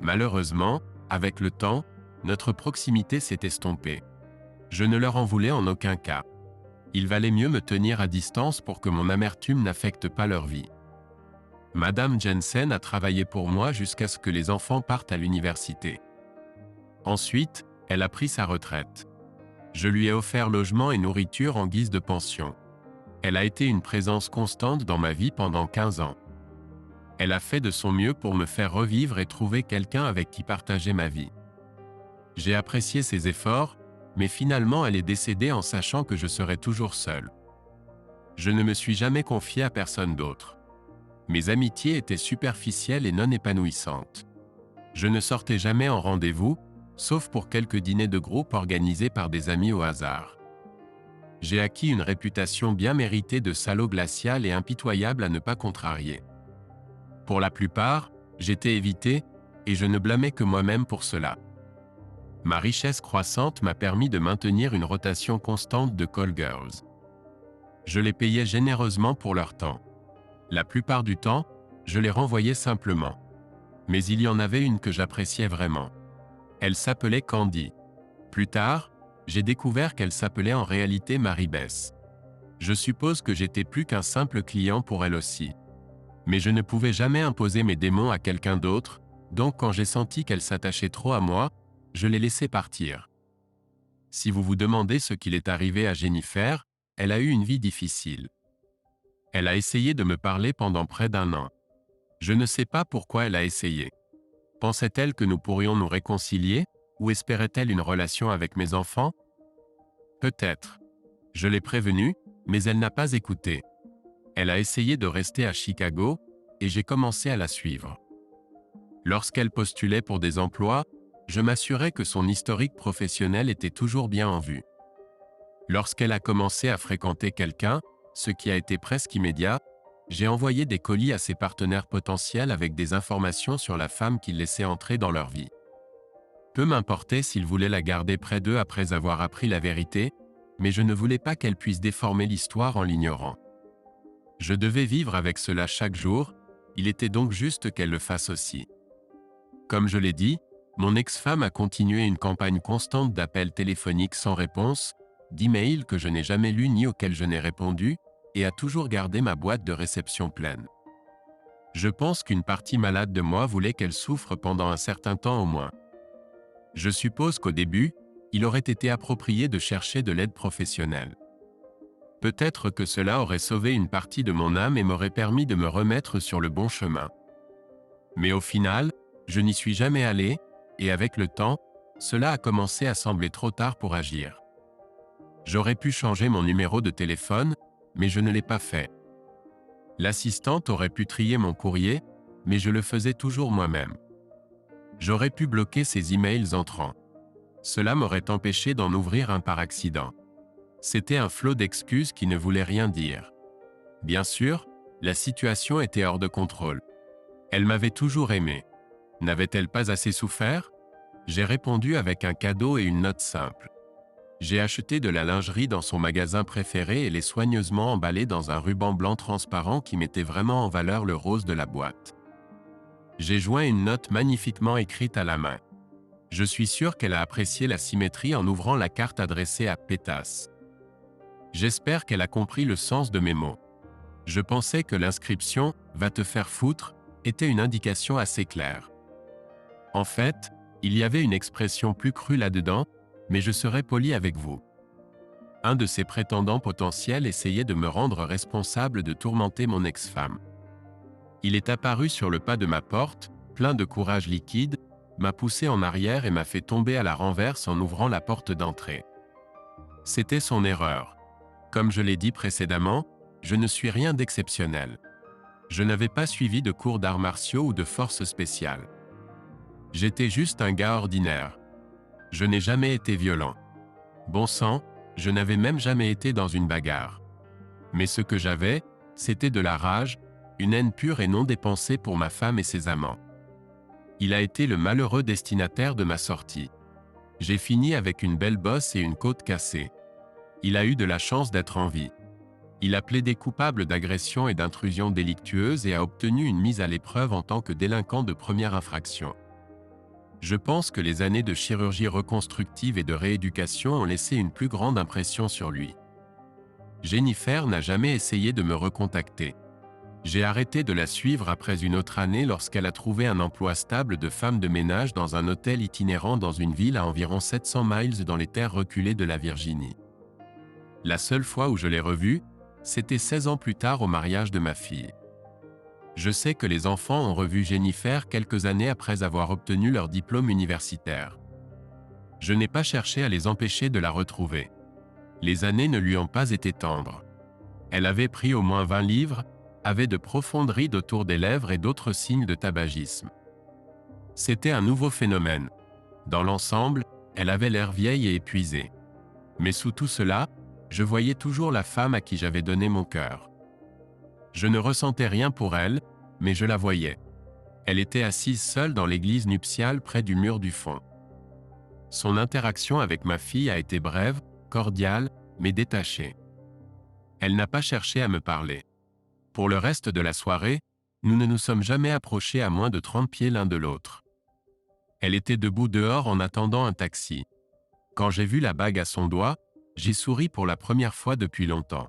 Malheureusement, avec le temps, notre proximité s'est estompée. Je ne leur en voulais en aucun cas. Il valait mieux me tenir à distance pour que mon amertume n'affecte pas leur vie. Madame Jensen a travaillé pour moi jusqu'à ce que les enfants partent à l'université. Ensuite, elle a pris sa retraite. Je lui ai offert logement et nourriture en guise de pension. Elle a été une présence constante dans ma vie pendant 15 ans. Elle a fait de son mieux pour me faire revivre et trouver quelqu'un avec qui partager ma vie. J'ai apprécié ses efforts, mais finalement elle est décédée en sachant que je serais toujours seul. Je ne me suis jamais confié à personne d'autre. Mes amitiés étaient superficielles et non épanouissantes. Je ne sortais jamais en rendez-vous, sauf pour quelques dîners de groupe organisés par des amis au hasard. J'ai acquis une réputation bien méritée de salaud glacial et impitoyable à ne pas contrarier. Pour la plupart, j'étais évité, et je ne blâmais que moi-même pour cela. Ma richesse croissante m'a permis de maintenir une rotation constante de call girls. Je les payais généreusement pour leur temps. La plupart du temps, je les renvoyais simplement. Mais il y en avait une que j'appréciais vraiment. Elle s'appelait Candy. Plus tard, j'ai découvert qu'elle s'appelait en réalité Marie-Bess. Je suppose que j'étais plus qu'un simple client pour elle aussi. Mais je ne pouvais jamais imposer mes démons à quelqu'un d'autre, donc quand j'ai senti qu'elle s'attachait trop à moi, je l'ai laissée partir. Si vous vous demandez ce qu'il est arrivé à Jennifer, elle a eu une vie difficile. Elle a essayé de me parler pendant près d'1 an. Je ne sais pas pourquoi elle a essayé. Pensait-elle que nous pourrions nous réconcilier, ou espérait-elle une relation avec mes enfants? Peut-être. Je l'ai prévenue, mais elle n'a pas écouté. Elle a essayé de rester à Chicago, et j'ai commencé à la suivre. Lorsqu'elle postulait pour des emplois, je m'assurais que son historique professionnel était toujours bien en vue. Lorsqu'elle a commencé à fréquenter quelqu'un, ce qui a été presque immédiat, j'ai envoyé des colis à ses partenaires potentiels avec des informations sur la femme qu'ils laissaient entrer dans leur vie. Peu m'importait s'ils voulaient la garder près d'eux après avoir appris la vérité, mais je ne voulais pas qu'elle puisse déformer l'histoire en l'ignorant. Je devais vivre avec cela chaque jour, il était donc juste qu'elle le fasse aussi. Comme je l'ai dit, mon ex-femme a continué une campagne constante d'appels téléphoniques sans réponse, d'emails que je n'ai jamais lus ni auxquels je n'ai répondu, et a toujours gardé ma boîte de réception pleine. Je pense qu'une partie malade de moi voulait qu'elle souffre pendant un certain temps au moins. Je suppose qu'au début, il aurait été approprié de chercher de l'aide professionnelle. Peut-être que cela aurait sauvé une partie de mon âme et m'aurait permis de me remettre sur le bon chemin. Mais au final, je n'y suis jamais allé, et avec le temps, cela a commencé à sembler trop tard pour agir. J'aurais pu changer mon numéro de téléphone, mais je ne l'ai pas fait. L'assistante aurait pu trier mon courrier, mais je le faisais toujours moi-même. J'aurais pu bloquer ses emails entrants. Cela m'aurait empêché d'en ouvrir un par accident. C'était un flot d'excuses qui ne voulaient rien dire. Bien sûr, la situation était hors de contrôle. Elle m'avait toujours aimé. N'avait-elle pas assez souffert? J'ai répondu avec un cadeau et une note simple. J'ai acheté de la lingerie dans son magasin préféré et l'ai soigneusement emballée dans un ruban blanc transparent qui mettait vraiment en valeur le rose de la boîte. J'ai joint une note magnifiquement écrite à la main. Je suis sûr qu'elle a apprécié la symétrie en ouvrant la carte adressée à Pétasse. J'espère qu'elle a compris le sens de mes mots. Je pensais que l'inscription « Va te faire foutre » était une indication assez claire. En fait, il y avait une expression plus crue là-dedans, mais je serai poli avec vous. Un de ses prétendants potentiels essayait de me rendre responsable de tourmenter mon ex-femme. Il est apparu sur le pas de ma porte, plein de courage liquide, m'a poussé en arrière et m'a fait tomber à la renverse en ouvrant la porte d'entrée. C'était son erreur. Comme je l'ai dit précédemment, je ne suis rien d'exceptionnel. Je n'avais pas suivi de cours d'arts martiaux ou de forces spéciales. J'étais juste un gars ordinaire. Je n'ai jamais été violent. Bon sang, je n'avais même jamais été dans une bagarre. Mais ce que j'avais, c'était de la rage, une haine pure et non dépensée pour ma femme et ses amants. Il a été le malheureux destinataire de ma sortie. J'ai fini avec une belle bosse et une côte cassée. Il a eu de la chance d'être en vie. Il a plaidé coupable d'agression et d'intrusion délictueuse et a obtenu une mise à l'épreuve en tant que délinquant de première infraction. Je pense que les années de chirurgie reconstructive et de rééducation ont laissé une plus grande impression sur lui. Jennifer n'a jamais essayé de me recontacter. J'ai arrêté de la suivre après une autre année lorsqu'elle a trouvé un emploi stable de femme de ménage dans un hôtel itinérant dans une ville à environ 700 miles dans les terres reculées de la Virginie. La seule fois où je l'ai revue, c'était 16 ans plus tard au mariage de ma fille. Je sais que les enfants ont revu Jennifer quelques années après avoir obtenu leur diplôme universitaire. Je n'ai pas cherché à les empêcher de la retrouver. Les années ne lui ont pas été tendres. Elle avait pris au moins 20 livres, avait de profondes rides autour des lèvres et d'autres signes de tabagisme. C'était un nouveau phénomène. Dans l'ensemble, elle avait l'air vieille et épuisée. Mais sous tout cela, je voyais toujours la femme à qui j'avais donné mon cœur. Je ne ressentais rien pour elle, mais je la voyais. Elle était assise seule dans l'église nuptiale près du mur du fond. Son interaction avec ma fille a été brève, cordiale, mais détachée. Elle n'a pas cherché à me parler. Pour le reste de la soirée, nous ne nous sommes jamais approchés à moins de 30 pieds l'un de l'autre. Elle était debout dehors en attendant un taxi. Quand j'ai vu la bague à son doigt, j'ai souri pour la première fois depuis longtemps.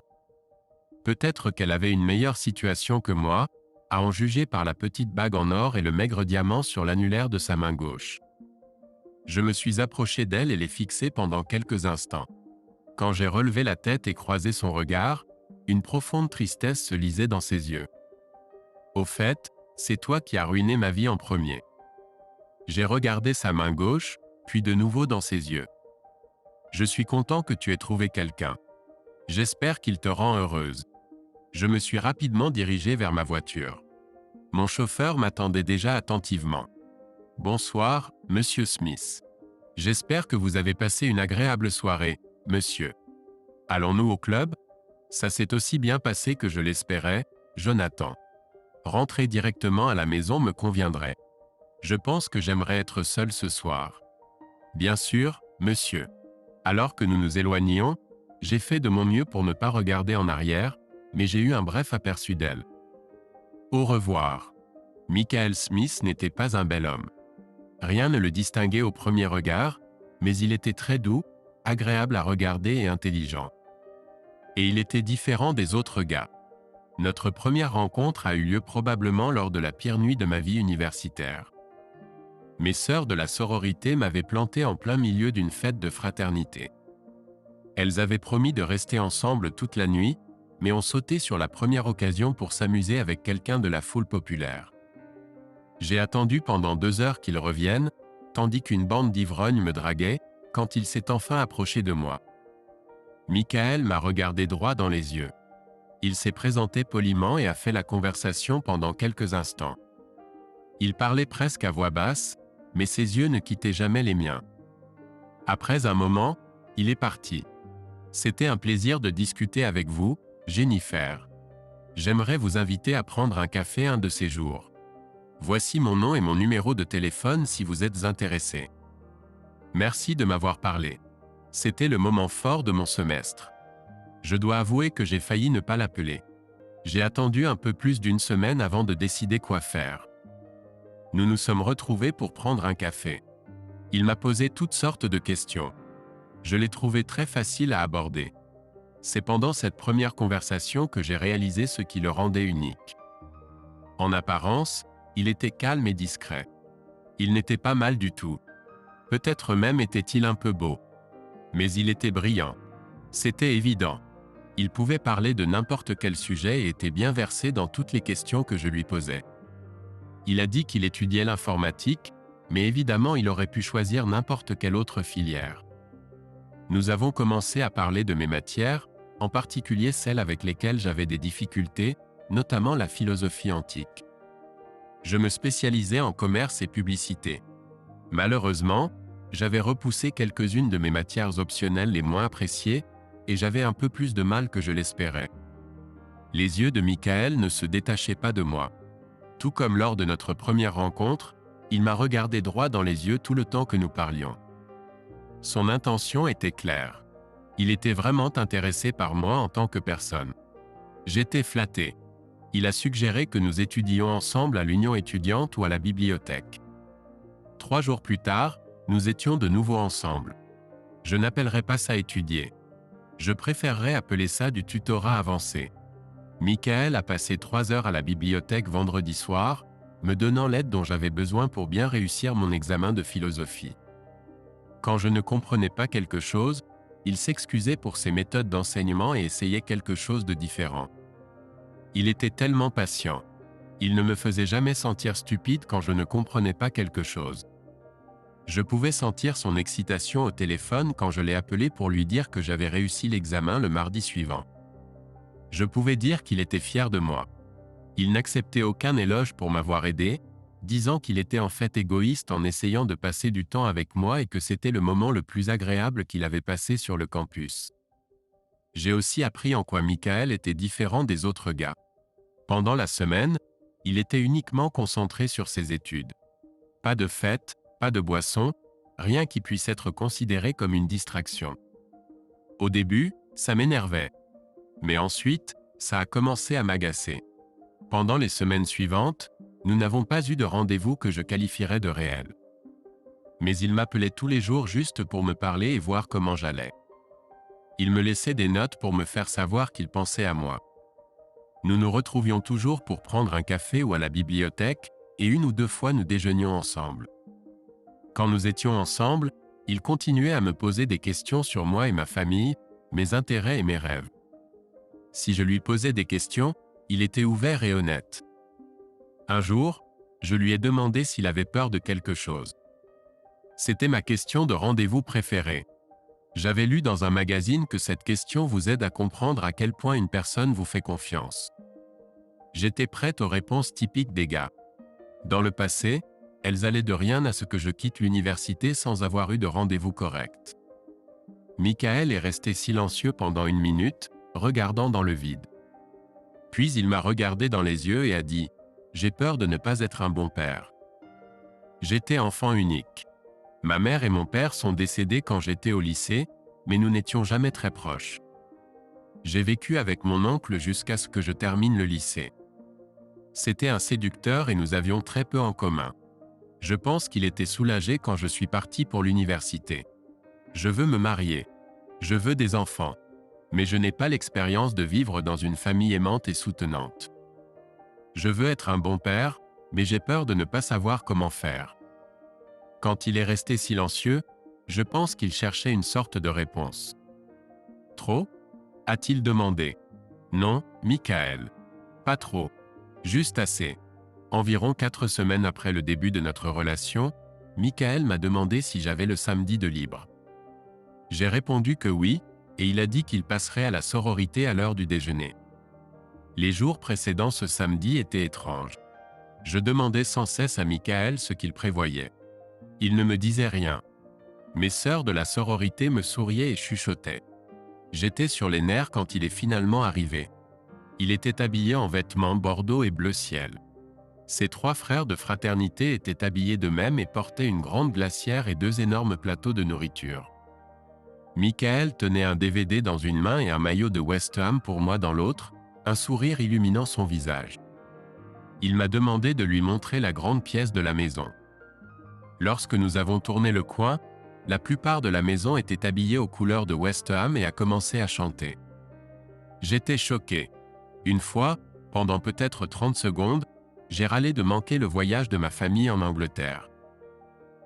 Peut-être qu'elle avait une meilleure situation que moi, à en juger par la petite bague en or et le maigre diamant sur l'annulaire de sa main gauche. Je me suis approché d'elle et l'ai fixée pendant quelques instants. Quand j'ai relevé la tête et croisé son regard, une profonde tristesse se lisait dans ses yeux. « Au fait, c'est toi qui as ruiné ma vie en premier. » J'ai regardé sa main gauche, puis de nouveau dans ses yeux. « Je suis content que tu aies trouvé quelqu'un. J'espère qu'il te rend heureuse. » Je me suis rapidement dirigé vers ma voiture. Mon chauffeur m'attendait déjà attentivement. « Bonsoir, Monsieur Smith. J'espère que vous avez passé une agréable soirée, monsieur. Allons-nous au club ? Ça s'est aussi bien passé que je l'espérais, Jonathan. Rentrer directement à la maison me conviendrait. Je pense que j'aimerais être seul ce soir. Bien sûr, monsieur. Alors que nous nous éloignions, j'ai fait de mon mieux pour ne pas regarder en arrière, mais j'ai eu un bref aperçu d'elle. Au revoir. Michael Smith n'était pas un bel homme. Rien ne le distinguait au premier regard, mais il était très doux, agréable à regarder et intelligent. Et il était différent des autres gars. Notre première rencontre a eu lieu probablement lors de la pire nuit de ma vie universitaire. Mes sœurs de la sororité m'avaient planté en plein milieu d'une fête de fraternité. Elles avaient promis de rester ensemble toute la nuit, mais ont sauté sur la première occasion pour s'amuser avec quelqu'un de la foule populaire. J'ai attendu pendant 2 heures qu'ils reviennent, tandis qu'une bande d'ivrognes me draguait, quand il s'est enfin approché de moi. Michael m'a regardé droit dans les yeux. Il s'est présenté poliment et a fait la conversation pendant quelques instants. Il parlait presque à voix basse, mais ses yeux ne quittaient jamais les miens. Après un moment, il est parti. C'était un plaisir de discuter avec vous, Jennifer. J'aimerais vous inviter à prendre un café un de ces jours. Voici mon nom et mon numéro de téléphone si vous êtes intéressé. Merci de m'avoir parlé. C'était le moment fort de mon semestre. Je dois avouer que j'ai failli ne pas l'appeler. J'ai attendu un peu plus d'1 semaine avant de décider quoi faire. Nous nous sommes retrouvés pour prendre un café. Il m'a posé toutes sortes de questions. Je l'ai trouvé très facile à aborder. C'est pendant cette première conversation que j'ai réalisé ce qui le rendait unique. En apparence, il était calme et discret. Il n'était pas mal du tout. Peut-être même était-il un peu beau. Mais il était brillant. C'était évident. Il pouvait parler de n'importe quel sujet et était bien versé dans toutes les questions que je lui posais. Il a dit qu'il étudiait l'informatique, mais évidemment il aurait pu choisir n'importe quelle autre filière. Nous avons commencé à parler de mes matières, en particulier celles avec lesquelles j'avais des difficultés, notamment la philosophie antique. Je me spécialisais en commerce et publicité. Malheureusement, j'avais repoussé quelques-unes de mes matières optionnelles les moins appréciées, et j'avais un peu plus de mal que je l'espérais. Les yeux de Michael ne se détachaient pas de moi. Tout comme lors de notre première rencontre, il m'a regardé droit dans les yeux tout le temps que nous parlions. Son intention était claire. Il était vraiment intéressé par moi en tant que personne. J'étais flatté. Il a suggéré que nous étudions ensemble à l'union étudiante ou à la bibliothèque. 3 jours plus tard, nous étions de nouveau ensemble. Je n'appellerais pas ça étudier. Je préférerais appeler ça du tutorat avancé. Michael a passé 3 heures à la bibliothèque vendredi soir, me donnant l'aide dont j'avais besoin pour bien réussir mon examen de philosophie. Quand je ne comprenais pas quelque chose, il s'excusait pour ses méthodes d'enseignement et essayait quelque chose de différent. Il était tellement patient. Il ne me faisait jamais sentir stupide quand je ne comprenais pas quelque chose. Je pouvais sentir son excitation au téléphone quand je l'ai appelé pour lui dire que j'avais réussi l'examen le mardi suivant. Je pouvais dire qu'il était fier de moi. Il n'acceptait aucun éloge pour m'avoir aidé, disant qu'il était en fait égoïste en essayant de passer du temps avec moi et que c'était le moment le plus agréable qu'il avait passé sur le campus. J'ai aussi appris en quoi Michael était différent des autres gars. Pendant la semaine, il était uniquement concentré sur ses études. Pas de fête, pas de boisson, rien qui puisse être considéré comme une distraction. Au début, ça m'énervait. Mais ensuite, ça a commencé à m'agacer. Pendant les semaines suivantes, nous n'avons pas eu de rendez-vous que je qualifierais de réel. Mais il m'appelait tous les jours juste pour me parler et voir comment j'allais. Il me laissait des notes pour me faire savoir qu'il pensait à moi. Nous nous retrouvions toujours pour prendre un café ou à la bibliothèque, et 1 ou 2 fois nous déjeunions ensemble. Quand nous étions ensemble, il continuait à me poser des questions sur moi et ma famille, mes intérêts et mes rêves. Si je lui posais des questions, il était ouvert et honnête. Un jour, je lui ai demandé s'il avait peur de quelque chose. C'était ma question de rendez-vous préférée. J'avais lu dans un magazine que cette question vous aide à comprendre à quel point une personne vous fait confiance. J'étais prête aux réponses typiques des gars. Dans le passé, elles allaient de rien à ce que je quitte l'université sans avoir eu de rendez-vous correct. Michael est resté silencieux pendant 1 minute, regardant dans le vide. Puis il m'a regardé dans les yeux et a dit « J'ai peur de ne pas être un bon père. » J'étais enfant unique. Ma mère et mon père sont décédés quand j'étais au lycée, mais nous n'étions jamais très proches. J'ai vécu avec mon oncle jusqu'à ce que je termine le lycée. C'était un séducteur et nous avions très peu en commun. Je pense qu'il était soulagé quand je suis parti pour l'université. Je veux me marier. Je veux des enfants. Mais je n'ai pas l'expérience de vivre dans une famille aimante et soutenante. Je veux être un bon père, mais j'ai peur de ne pas savoir comment faire. Quand il est resté silencieux, je pense qu'il cherchait une sorte de réponse. Trop ? A-t-il demandé. Non, Michael. Pas trop. Juste assez. Environ 4 semaines après le début de notre relation, Michael m'a demandé si j'avais le samedi de libre. J'ai répondu que oui, et il a dit qu'il passerait à la sororité à l'heure du déjeuner. Les jours précédant ce samedi étaient étranges. Je demandais sans cesse à Michael ce qu'il prévoyait. Il ne me disait rien. Mes sœurs de la sororité me souriaient et chuchotaient. J'étais sur les nerfs quand il est finalement arrivé. Il était habillé en vêtements bordeaux et bleu ciel. Ses 3 frères de fraternité étaient habillés de même et portaient une grande glacière et 2 énormes plateaux de nourriture. Michael tenait un DVD dans une main et un maillot de West Ham pour moi dans l'autre, un sourire illuminant son visage. Il m'a demandé de lui montrer la grande pièce de la maison. Lorsque nous avons tourné le coin, la plupart de la maison était habillée aux couleurs de West Ham et a commencé à chanter. J'étais choqué. Une fois, pendant peut-être 30 secondes, j'ai râlé de manquer le voyage de ma famille en Angleterre.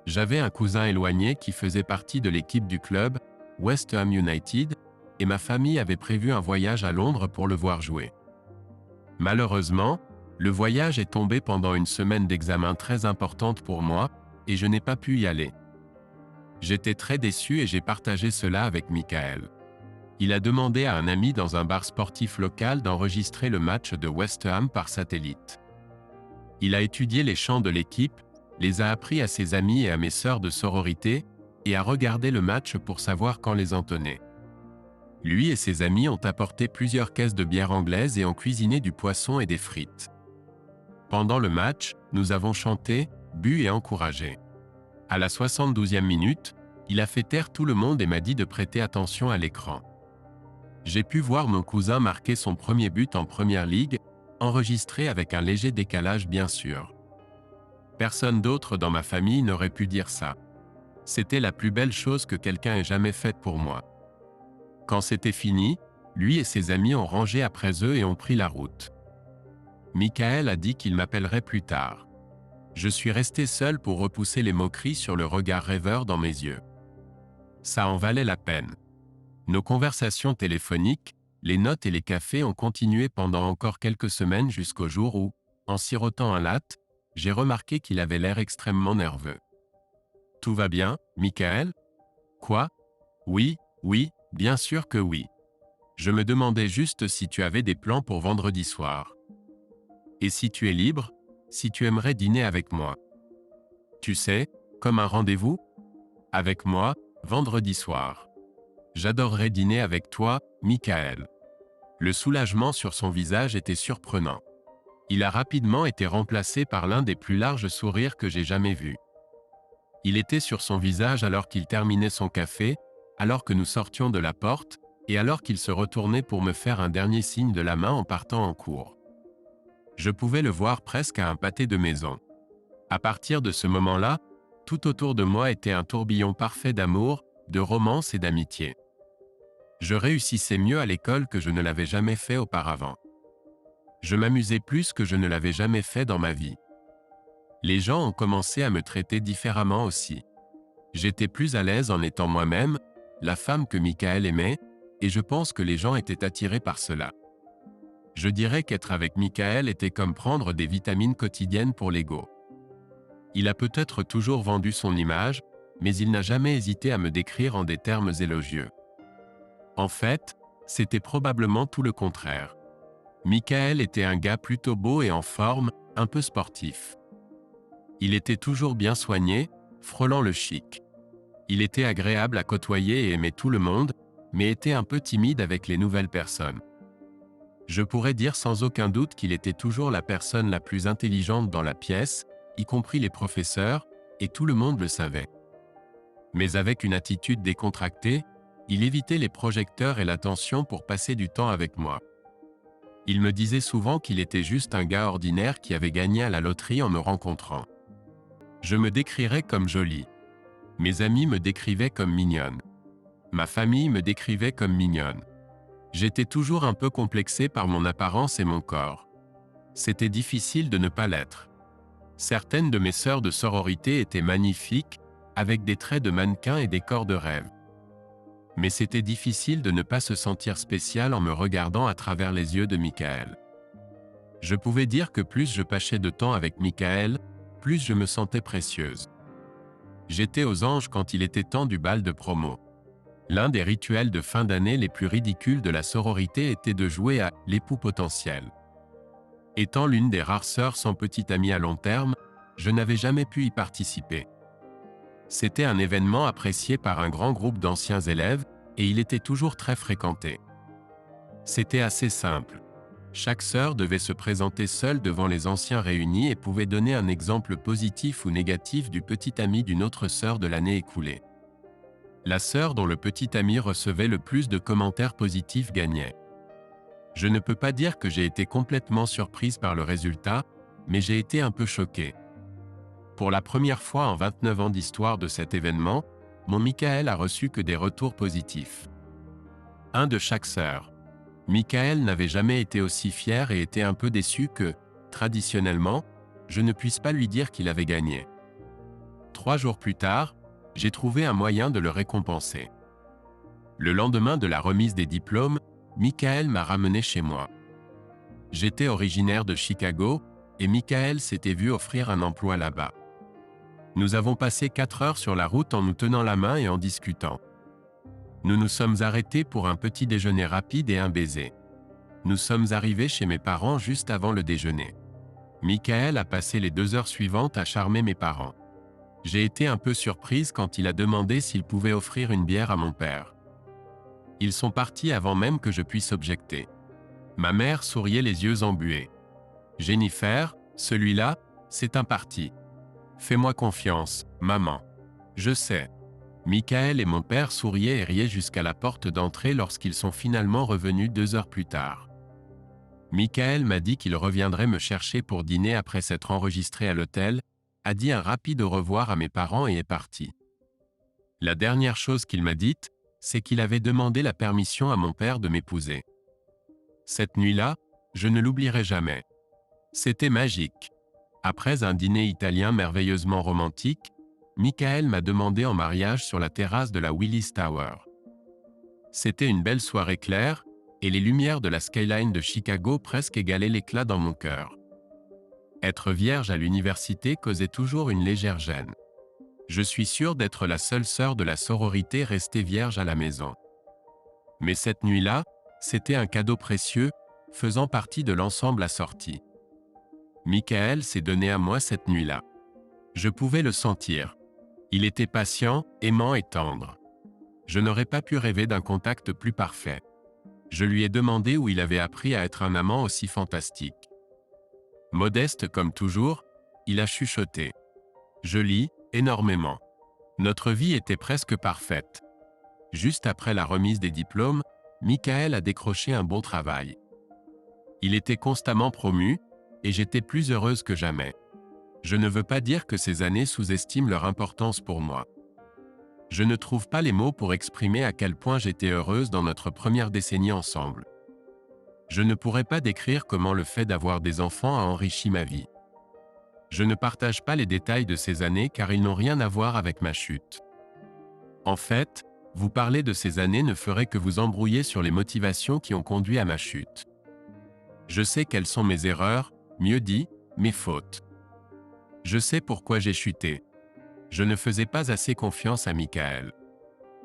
J'avais un cousin éloigné qui faisait partie de l'équipe du club, West Ham United, et ma famille avait prévu un voyage à Londres pour le voir jouer. Malheureusement, le voyage est tombé pendant une semaine d'examen très importante pour moi, et je n'ai pas pu y aller. J'étais très déçu et j'ai partagé cela avec Michael. Il a demandé à un ami dans un bar sportif local d'enregistrer le match de West Ham par satellite. Il a étudié les chants de l'équipe, les a appris à ses amis et à mes sœurs de sororité, et a regardé le match pour savoir quand les entonner. Lui et ses amis ont apporté plusieurs caisses de bière anglaise et ont cuisiné du poisson et des frites. Pendant le match, nous avons chanté, bu et encouragé. À la 72e minute, il a fait taire tout le monde et m'a dit de prêter attention à l'écran. J'ai pu voir mon cousin marquer son premier but en Première Ligue, enregistré avec un léger décalage bien sûr. Personne d'autre dans ma famille n'aurait pu dire ça. C'était la plus belle chose que quelqu'un ait jamais faite pour moi. Quand c'était fini, lui et ses amis ont rangé après eux et ont pris la route. Michael a dit qu'il m'appellerait plus tard. Je suis resté seul pour repousser les moqueries sur le regard rêveur dans mes yeux. Ça en valait la peine. Nos conversations téléphoniques, les notes et les cafés ont continué pendant encore quelques semaines jusqu'au jour où, en sirotant un latte, j'ai remarqué qu'il avait l'air extrêmement nerveux. « Tout va bien, Michael ? » ?»« Quoi ? Oui, bien sûr que oui. Je me demandais juste si tu avais des plans pour vendredi soir. Et si tu es libre, si tu aimerais dîner avec moi. Tu sais, comme un rendez-vous ? Avec moi, vendredi soir. J'adorerais dîner avec toi, Michael. » Le soulagement sur son visage était surprenant. Il a rapidement été remplacé par l'un des plus larges sourires que j'ai jamais vus. Il était sur son visage alors qu'il terminait son café, alors que nous sortions de la porte, et alors qu'il se retournait pour me faire un dernier signe de la main en partant en cours. Je pouvais le voir presque à un pâté de maison. À partir de ce moment-là, tout autour de moi était un tourbillon parfait d'amour, de romance et d'amitié. Je réussissais mieux à l'école que je ne l'avais jamais fait auparavant. Je m'amusais plus que je ne l'avais jamais fait dans ma vie. Les gens ont commencé à me traiter différemment aussi. J'étais plus à l'aise en étant moi-même, la femme que Michael aimait, et je pense que les gens étaient attirés par cela. Je dirais qu'être avec Michael était comme prendre des vitamines quotidiennes pour l'ego. Il a peut-être toujours vendu son image, mais il n'a jamais hésité à me décrire en des termes élogieux. En fait, c'était probablement tout le contraire. Michael était un gars plutôt beau et en forme, un peu sportif. Il était toujours bien soigné, frôlant le chic. Il était agréable à côtoyer et aimait tout le monde, mais était un peu timide avec les nouvelles personnes. Je pourrais dire sans aucun doute qu'il était toujours la personne la plus intelligente dans la pièce, y compris les professeurs, et tout le monde le savait. Mais avec une attitude décontractée, il évitait les projecteurs et l'attention pour passer du temps avec moi. Il me disait souvent qu'il était juste un gars ordinaire qui avait gagné à la loterie en me rencontrant. Je me décrirais comme jolie. Mes amis me décrivaient comme mignonne. Ma famille me décrivait comme mignonne. J'étais toujours un peu complexé par mon apparence et mon corps. C'était difficile de ne pas l'être. Certaines de mes sœurs de sororité étaient magnifiques, avec des traits de mannequin et des corps de rêve. Mais c'était difficile de ne pas se sentir spécial en me regardant à travers les yeux de Michael. Je pouvais dire que plus je passais de temps avec Michael, plus je me sentais précieuse. J'étais aux anges quand il était temps du bal de promo. L'un des rituels de fin d'année les plus ridicules de la sororité était de jouer à « l'époux potentiel ». Étant l'une des rares sœurs sans petit ami à long terme, je n'avais jamais pu y participer. C'était un événement apprécié par un grand groupe d'anciens élèves, et il était toujours très fréquenté. C'était assez simple. Chaque sœur devait se présenter seule devant les anciens réunis et pouvait donner un exemple positif ou négatif du petit ami d'une autre sœur de l'année écoulée. La sœur dont le petit ami recevait le plus de commentaires positifs gagnait. Je ne peux pas dire que j'ai été complètement surprise par le résultat, mais j'ai été un peu choquée. Pour la première fois en 29 ans d'histoire de cet événement, mon Michael a reçu que des retours positifs. Un de chaque sœur. Michael n'avait jamais été aussi fier et était un peu déçu que, traditionnellement, je ne puisse pas lui dire qu'il avait gagné. 3 jours plus tard, j'ai trouvé un moyen de le récompenser. Le lendemain de la remise des diplômes, Michael m'a ramené chez moi. J'étais originaire de Chicago, et Michael s'était vu offrir un emploi là-bas. Nous avons passé 4 heures sur la route en nous tenant la main et en discutant. Nous nous sommes arrêtés pour un petit déjeuner rapide et un baiser. Nous sommes arrivés chez mes parents juste avant le déjeuner. Michael a passé les 2 heures suivantes à charmer mes parents. J'ai été un peu surprise quand il a demandé s'il pouvait offrir une bière à mon père. Ils sont partis avant même que je puisse objecter. Ma mère souriait les yeux embués. « Jennifer, celui-là, c'est un parti. Fais-moi confiance, maman. Je sais. » Michael et mon père souriaient et riaient jusqu'à la porte d'entrée lorsqu'ils sont finalement revenus 2 heures plus tard. Michael m'a dit qu'il reviendrait me chercher pour dîner après s'être enregistré à l'hôtel, a dit un rapide au revoir à mes parents et est parti. La dernière chose qu'il m'a dite, c'est qu'il avait demandé la permission à mon père de m'épouser. Cette nuit-là, je ne l'oublierai jamais. C'était magique. Après un dîner italien merveilleusement romantique, Michael m'a demandé en mariage sur la terrasse de la Willis Tower. C'était une belle soirée claire, et les lumières de la skyline de Chicago presque égalaient l'éclat dans mon cœur. Être vierge à l'université causait toujours une légère gêne. Je suis sûr d'être la seule sœur de la sororité restée vierge à la maison. Mais cette nuit-là, c'était un cadeau précieux, faisant partie de l'ensemble assorti. Michael s'est donné à moi cette nuit-là. Je pouvais le sentir. Il était patient, aimant et tendre. Je n'aurais pas pu rêver d'un contact plus parfait. Je lui ai demandé où il avait appris à être un amant aussi fantastique. Modeste comme toujours, il a chuchoté. Je lis énormément. Notre vie était presque parfaite. Juste après la remise des diplômes, Michael a décroché un bon travail. Il était constamment promu, et j'étais plus heureuse que jamais. Je ne veux pas dire que ces années sous-estiment leur importance pour moi. Je ne trouve pas les mots pour exprimer à quel point j'étais heureuse dans notre première décennie ensemble. Je ne pourrais pas décrire comment le fait d'avoir des enfants a enrichi ma vie. Je ne partage pas les détails de ces années car ils n'ont rien à voir avec ma chute. En fait, vous parler de ces années ne ferait que vous embrouiller sur les motivations qui ont conduit à ma chute. Je sais quelles sont mes erreurs, mieux dit, mes fautes. Je sais pourquoi j'ai chuté. Je ne faisais pas assez confiance à Michael.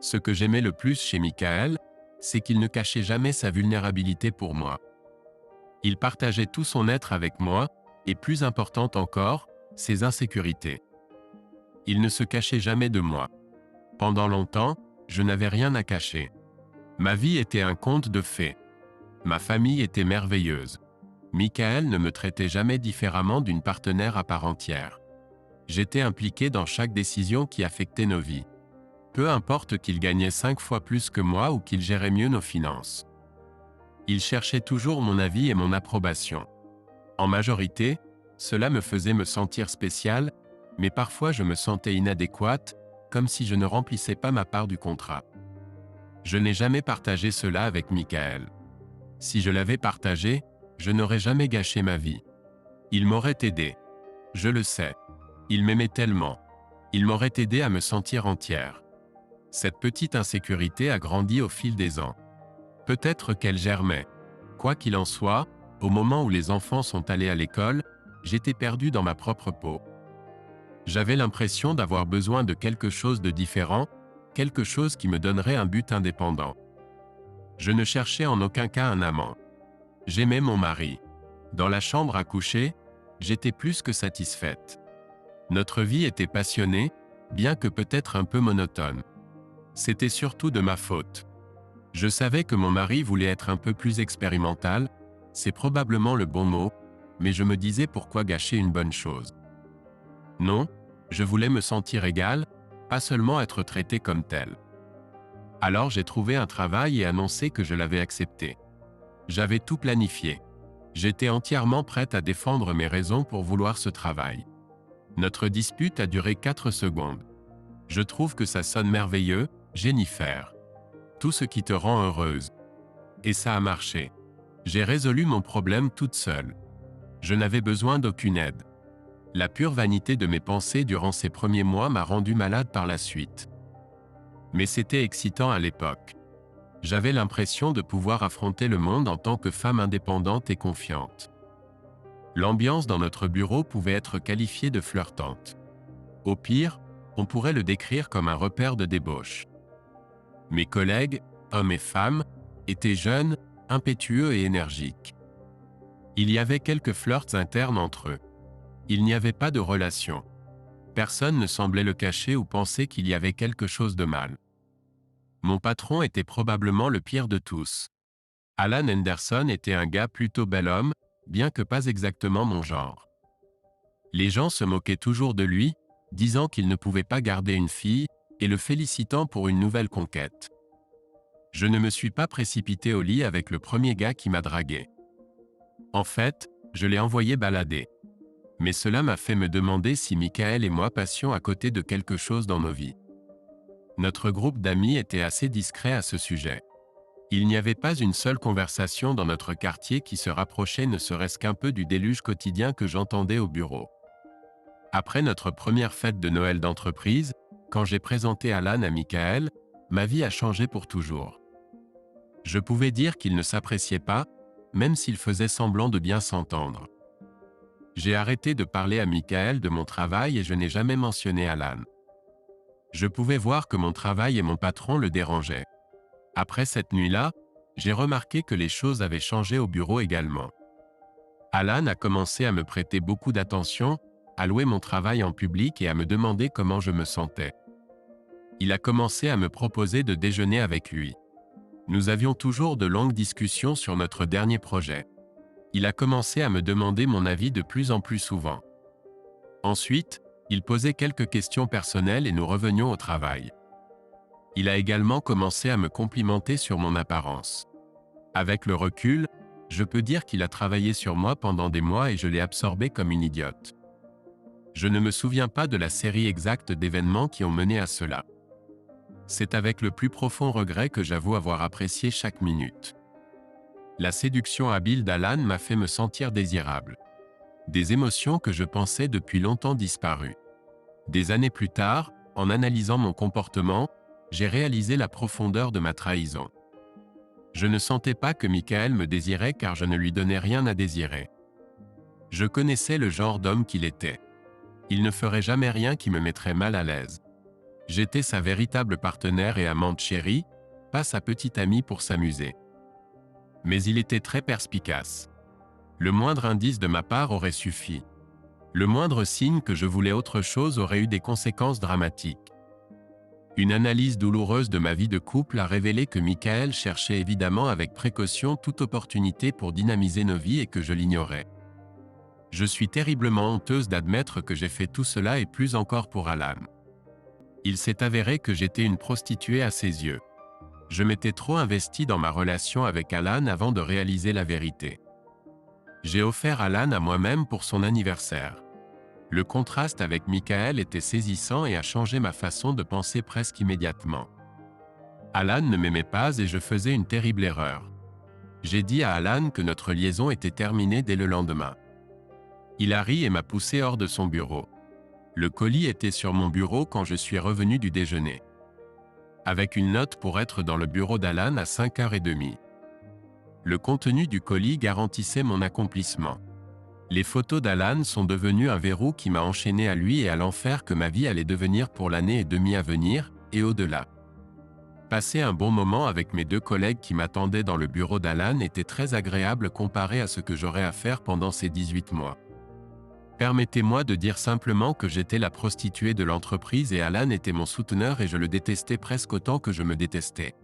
Ce que j'aimais le plus chez Michael, c'est qu'il ne cachait jamais sa vulnérabilité pour moi. Il partageait tout son être avec moi, et plus important encore, ses insécurités. Il ne se cachait jamais de moi. Pendant longtemps, je n'avais rien à cacher. Ma vie était un conte de fées. Ma famille était merveilleuse. Michael ne me traitait jamais différemment d'une partenaire à part entière. J'étais impliqué dans chaque décision qui affectait nos vies. Peu importe qu'il gagnait 5 fois plus que moi ou qu'il gérait mieux nos finances. Il cherchait toujours mon avis et mon approbation. En majorité, cela me faisait me sentir spécial, mais parfois je me sentais inadéquate, comme si je ne remplissais pas ma part du contrat. Je n'ai jamais partagé cela avec Michael. Si je l'avais partagé, je n'aurais jamais gâché ma vie. Il m'aurait aidé. Je le sais. Il m'aimait tellement. Il m'aurait aidé à me sentir entière. Cette petite insécurité a grandi au fil des ans. Peut-être qu'elle germait. Quoi qu'il en soit, au moment où les enfants sont allés à l'école, j'étais perdu dans ma propre peau. J'avais l'impression d'avoir besoin de quelque chose de différent, quelque chose qui me donnerait un but indépendant. Je ne cherchais en aucun cas un amant. J'aimais mon mari. Dans la chambre à coucher, j'étais plus que satisfaite. Notre vie était passionnée, bien que peut-être un peu monotone. C'était surtout de ma faute. Je savais que mon mari voulait être un peu plus expérimental, c'est probablement le bon mot, mais je me disais pourquoi gâcher une bonne chose. Non, je voulais me sentir égale, pas seulement être traité comme tel. Alors j'ai trouvé un travail et annoncé que je l'avais accepté. J'avais tout planifié. J'étais entièrement prête à défendre mes raisons pour vouloir ce travail. Notre dispute a duré 4 secondes. Je trouve que ça sonne merveilleux, Jennifer. Tout ce qui te rend heureuse. Et ça a marché. J'ai résolu mon problème toute seule. Je n'avais besoin d'aucune aide. La pure vanité de mes pensées durant ces premiers mois m'a rendu malade par la suite. Mais c'était excitant à l'époque. J'avais l'impression de pouvoir affronter le monde en tant que femme indépendante et confiante. L'ambiance dans notre bureau pouvait être qualifiée de flirtante. Au pire, on pourrait le décrire comme un repère de débauche. Mes collègues, hommes et femmes, étaient jeunes, impétueux et énergiques. Il y avait quelques flirts internes entre eux. Il n'y avait pas de relation. Personne ne semblait le cacher ou penser qu'il y avait quelque chose de mal. Mon patron était probablement le pire de tous. Alan Henderson était un gars plutôt bel homme, bien que pas exactement mon genre. Les gens se moquaient toujours de lui, disant qu'il ne pouvait pas garder une fille, et le félicitant pour une nouvelle conquête. Je ne me suis pas précipité au lit avec le premier gars qui m'a dragué. En fait, je l'ai envoyé balader. Mais cela m'a fait me demander si Michael et moi passions à côté de quelque chose dans nos vies. Notre groupe d'amis était assez discret à ce sujet. Il n'y avait pas une seule conversation dans notre quartier qui se rapprochait ne serait-ce qu'un peu du déluge quotidien que j'entendais au bureau. Après notre première fête de Noël d'entreprise, quand j'ai présenté Alan à Michael, ma vie a changé pour toujours. Je pouvais dire qu'il ne s'appréciait pas, même s'il faisait semblant de bien s'entendre. J'ai arrêté de parler à Michael de mon travail et je n'ai jamais mentionné Alan. Je pouvais voir que mon travail et mon patron le dérangeaient. Après cette nuit-là, j'ai remarqué que les choses avaient changé au bureau également. Alan a commencé à me prêter beaucoup d'attention, à louer mon travail en public et à me demander comment je me sentais. Il a commencé à me proposer de déjeuner avec lui. Nous avions toujours de longues discussions sur notre dernier projet. Il a commencé à me demander mon avis de plus en plus souvent. Ensuite, il posait quelques questions personnelles et nous revenions au travail. Il a également commencé à me complimenter sur mon apparence. Avec le recul, je peux dire qu'il a travaillé sur moi pendant des mois et je l'ai absorbé comme une idiote. Je ne me souviens pas de la série exacte d'événements qui ont mené à cela. C'est avec le plus profond regret que j'avoue avoir apprécié chaque minute. La séduction habile d'Alan m'a fait me sentir désirable. Des émotions que je pensais depuis longtemps disparues. Des années plus tard, en analysant mon comportement, j'ai réalisé la profondeur de ma trahison. Je ne sentais pas que Michael me désirait car je ne lui donnais rien à désirer. Je connaissais le genre d'homme qu'il était. Il ne ferait jamais rien qui me mettrait mal à l'aise. J'étais sa véritable partenaire et amante chérie, pas sa petite amie pour s'amuser. Mais il était très perspicace. Le moindre indice de ma part aurait suffi. Le moindre signe que je voulais autre chose aurait eu des conséquences dramatiques. Une analyse douloureuse de ma vie de couple a révélé que Michael cherchait évidemment avec précaution toute opportunité pour dynamiser nos vies et que je l'ignorais. Je suis terriblement honteuse d'admettre que j'ai fait tout cela et plus encore pour Alan. Il s'est avéré que j'étais une prostituée à ses yeux. Je m'étais trop investi dans ma relation avec Alan avant de réaliser la vérité. J'ai offert Alan à moi-même pour son anniversaire. Le contraste avec Michael était saisissant et a changé ma façon de penser presque immédiatement. Alan ne m'aimait pas et je faisais une terrible erreur. J'ai dit à Alan que notre liaison était terminée dès le lendemain. Il a ri et m'a poussé hors de son bureau. Le colis était sur mon bureau quand je suis revenu du déjeuner. Avec une note pour être dans le bureau d'Alan à 5h30. Le contenu du colis garantissait mon accomplissement. Les photos d'Alan sont devenues un verrou qui m'a enchaîné à lui et à l'enfer que ma vie allait devenir pour l'année et demie à venir, et au-delà. Passer un bon moment avec mes deux collègues qui m'attendaient dans le bureau d'Alan était très agréable comparé à ce que j'aurais à faire pendant ces 18 mois. Permettez-moi de dire simplement que j'étais la prostituée de l'entreprise et Alan était mon souteneur et je le détestais presque autant que je me détestais.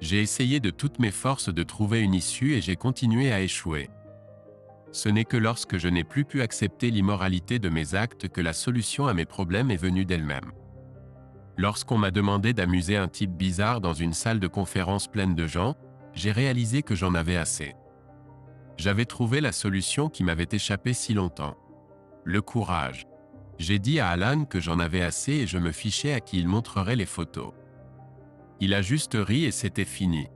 J'ai essayé de toutes mes forces de trouver une issue et j'ai continué à échouer. Ce n'est que lorsque je n'ai plus pu accepter l'immoralité de mes actes que la solution à mes problèmes est venue d'elle-même. Lorsqu'on m'a demandé d'amuser un type bizarre dans une salle de conférence pleine de gens, j'ai réalisé que j'en avais assez. J'avais trouvé la solution qui m'avait échappé si longtemps. Le courage. J'ai dit à Alan que j'en avais assez et je me fichais à qui il montrerait les photos. Il a juste ri et c'était fini.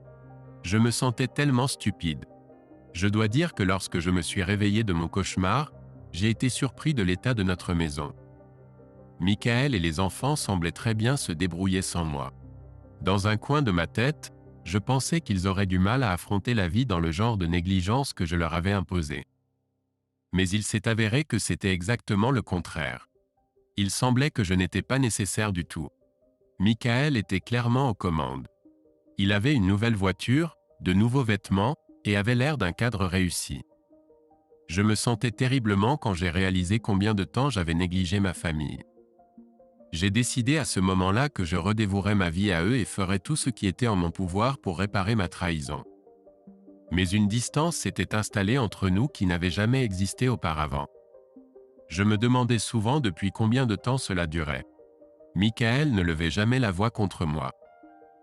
Je me sentais tellement stupide. Je dois dire que lorsque je me suis réveillé de mon cauchemar, j'ai été surpris de l'état de notre maison. Michael et les enfants semblaient très bien se débrouiller sans moi. Dans un coin de ma tête, je pensais qu'ils auraient du mal à affronter la vie dans le genre de négligence que je leur avais imposé. Mais il s'est avéré que c'était exactement le contraire. Il semblait que je n'étais pas nécessaire du tout. Michael était clairement aux commandes. Il avait une nouvelle voiture, de nouveaux vêtements, et avait l'air d'un cadre réussi. Je me sentais terriblement quand j'ai réalisé combien de temps j'avais négligé ma famille. J'ai décidé à ce moment-là que je redévouerais ma vie à eux et ferais tout ce qui était en mon pouvoir pour réparer ma trahison. Mais une distance s'était installée entre nous qui n'avait jamais existé auparavant. Je me demandais souvent depuis combien de temps cela durait. Michael ne levait jamais la voix contre moi.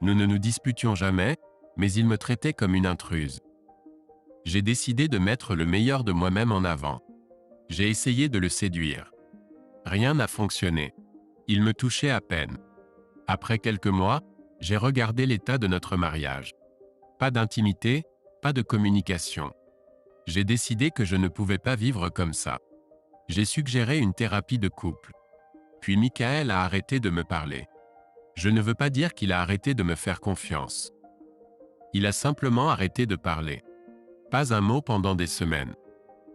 Nous ne nous disputions jamais, mais il me traitait comme une intruse. J'ai décidé de mettre le meilleur de moi-même en avant. J'ai essayé de le séduire. Rien n'a fonctionné. Il me touchait à peine. Après quelques mois, j'ai regardé l'état de notre mariage. Pas d'intimité, pas de communication. J'ai décidé que je ne pouvais pas vivre comme ça. J'ai suggéré une thérapie de couple. Puis Michael a arrêté de me parler. Je ne veux pas dire qu'il a arrêté de me faire confiance. Il a simplement arrêté de parler. Pas un mot pendant des semaines.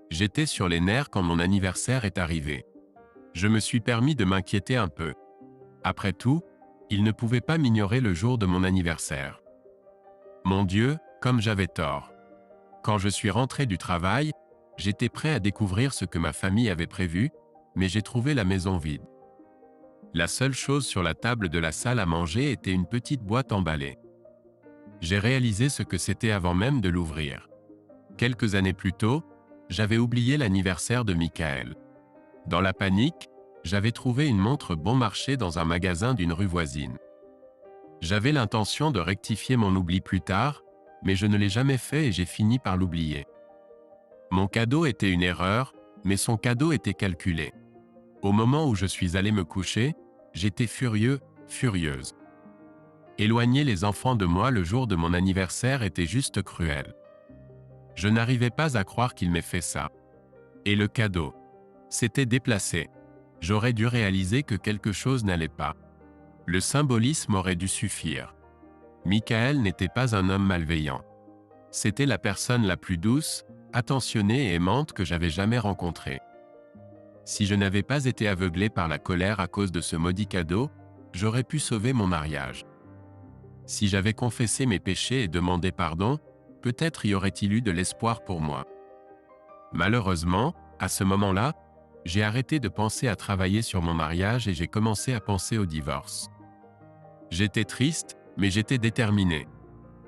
J'étais sur les nerfs quand mon anniversaire est arrivé. Je me suis permis de m'inquiéter un peu. Après tout, il ne pouvait pas m'ignorer le jour de mon anniversaire. Mon Dieu, comme j'avais tort. Quand je suis rentré du travail, j'étais prêt à découvrir ce que ma famille avait prévu, mais j'ai trouvé la maison vide. La seule chose sur la table de la salle à manger était une petite boîte emballée. J'ai réalisé ce que c'était avant même de l'ouvrir. Quelques années plus tôt, j'avais oublié l'anniversaire de Michael. Dans la panique, j'avais trouvé une montre bon marché dans un magasin d'une rue voisine. J'avais l'intention de rectifier mon oubli plus tard, mais je ne l'ai jamais fait et j'ai fini par l'oublier. Mon cadeau était une erreur, mais son cadeau était calculé. Au moment où je suis allé me coucher, j'étais furieux, furieuse. Éloigner les enfants de moi le jour de mon anniversaire était juste cruel. Je n'arrivais pas à croire qu'il m'ait fait ça. Et le cadeau. C'était déplacé. J'aurais dû réaliser que quelque chose n'allait pas. Le symbolisme aurait dû suffire. Michael n'était pas un homme malveillant. C'était la personne la plus douce, attentionnée et aimante que j'avais jamais rencontrée. Si je n'avais pas été aveuglé par la colère à cause de ce maudit cadeau, j'aurais pu sauver mon mariage. Si j'avais confessé mes péchés et demandé pardon, peut-être y aurait-il eu de l'espoir pour moi. Malheureusement, à ce moment-là, j'ai arrêté de penser à travailler sur mon mariage et j'ai commencé à penser au divorce. J'étais triste, mais j'étais déterminé.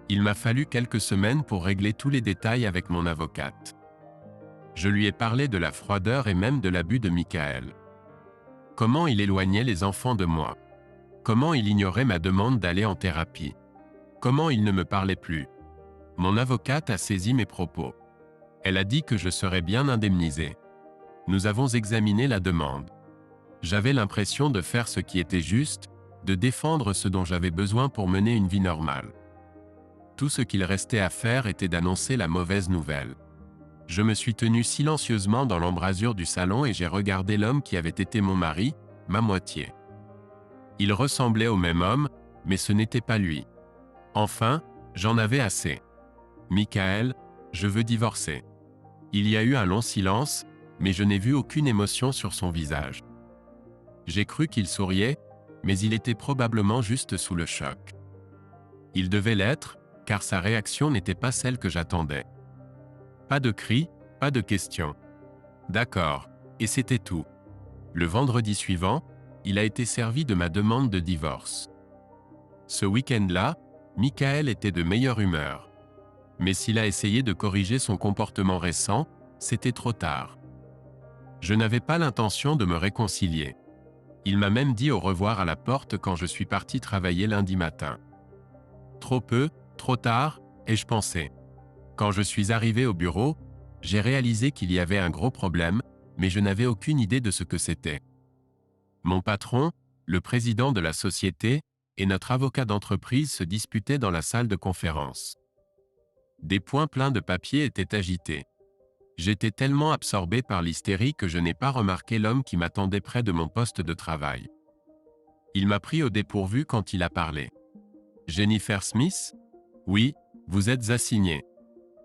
Il m'a fallu quelques semaines pour régler tous les détails avec mon avocate. Je lui ai parlé de la froideur et même de l'abus de Michael. Comment il éloignait les enfants de moi. Comment il ignorait ma demande d'aller en thérapie. Comment il ne me parlait plus. Mon avocate a saisi mes propos. Elle a dit que je serais bien indemnisé. Nous avons examiné la demande. J'avais l'impression de faire ce qui était juste, de défendre ce dont j'avais besoin pour mener une vie normale. Tout ce qu'il restait à faire était d'annoncer la mauvaise nouvelle. Je me suis tenu silencieusement dans l'embrasure du salon et j'ai regardé l'homme qui avait été mon mari, ma moitié. Il ressemblait au même homme, mais ce n'était pas lui. Enfin, j'en avais assez. Michael, je veux divorcer. Il y a eu un long silence, mais je n'ai vu aucune émotion sur son visage. J'ai cru qu'il souriait, mais il était probablement juste sous le choc. Il devait l'être, car sa réaction n'était pas celle que j'attendais. Pas de cris, pas de questions. D'accord, et c'était tout. Le vendredi suivant, il a été servi de ma demande de divorce. Ce week-end-là, Michael était de meilleure humeur. Mais s'il a essayé de corriger son comportement récent, c'était trop tard. Je n'avais pas l'intention de me réconcilier. Il m'a même dit au revoir à la porte quand je suis parti travailler lundi matin. Trop peu, trop tard, ai-je pensé. Quand je suis arrivé au bureau, j'ai réalisé qu'il y avait un gros problème, mais je n'avais aucune idée de ce que c'était. Mon patron, le président de la société, et notre avocat d'entreprise se disputaient dans la salle de conférence. Des poings pleins de papier étaient agités. J'étais tellement absorbé par l'hystérie que je n'ai pas remarqué l'homme qui m'attendait près de mon poste de travail. Il m'a pris au dépourvu quand il a parlé. « Jennifer Smith ? Oui, vous êtes assignée. »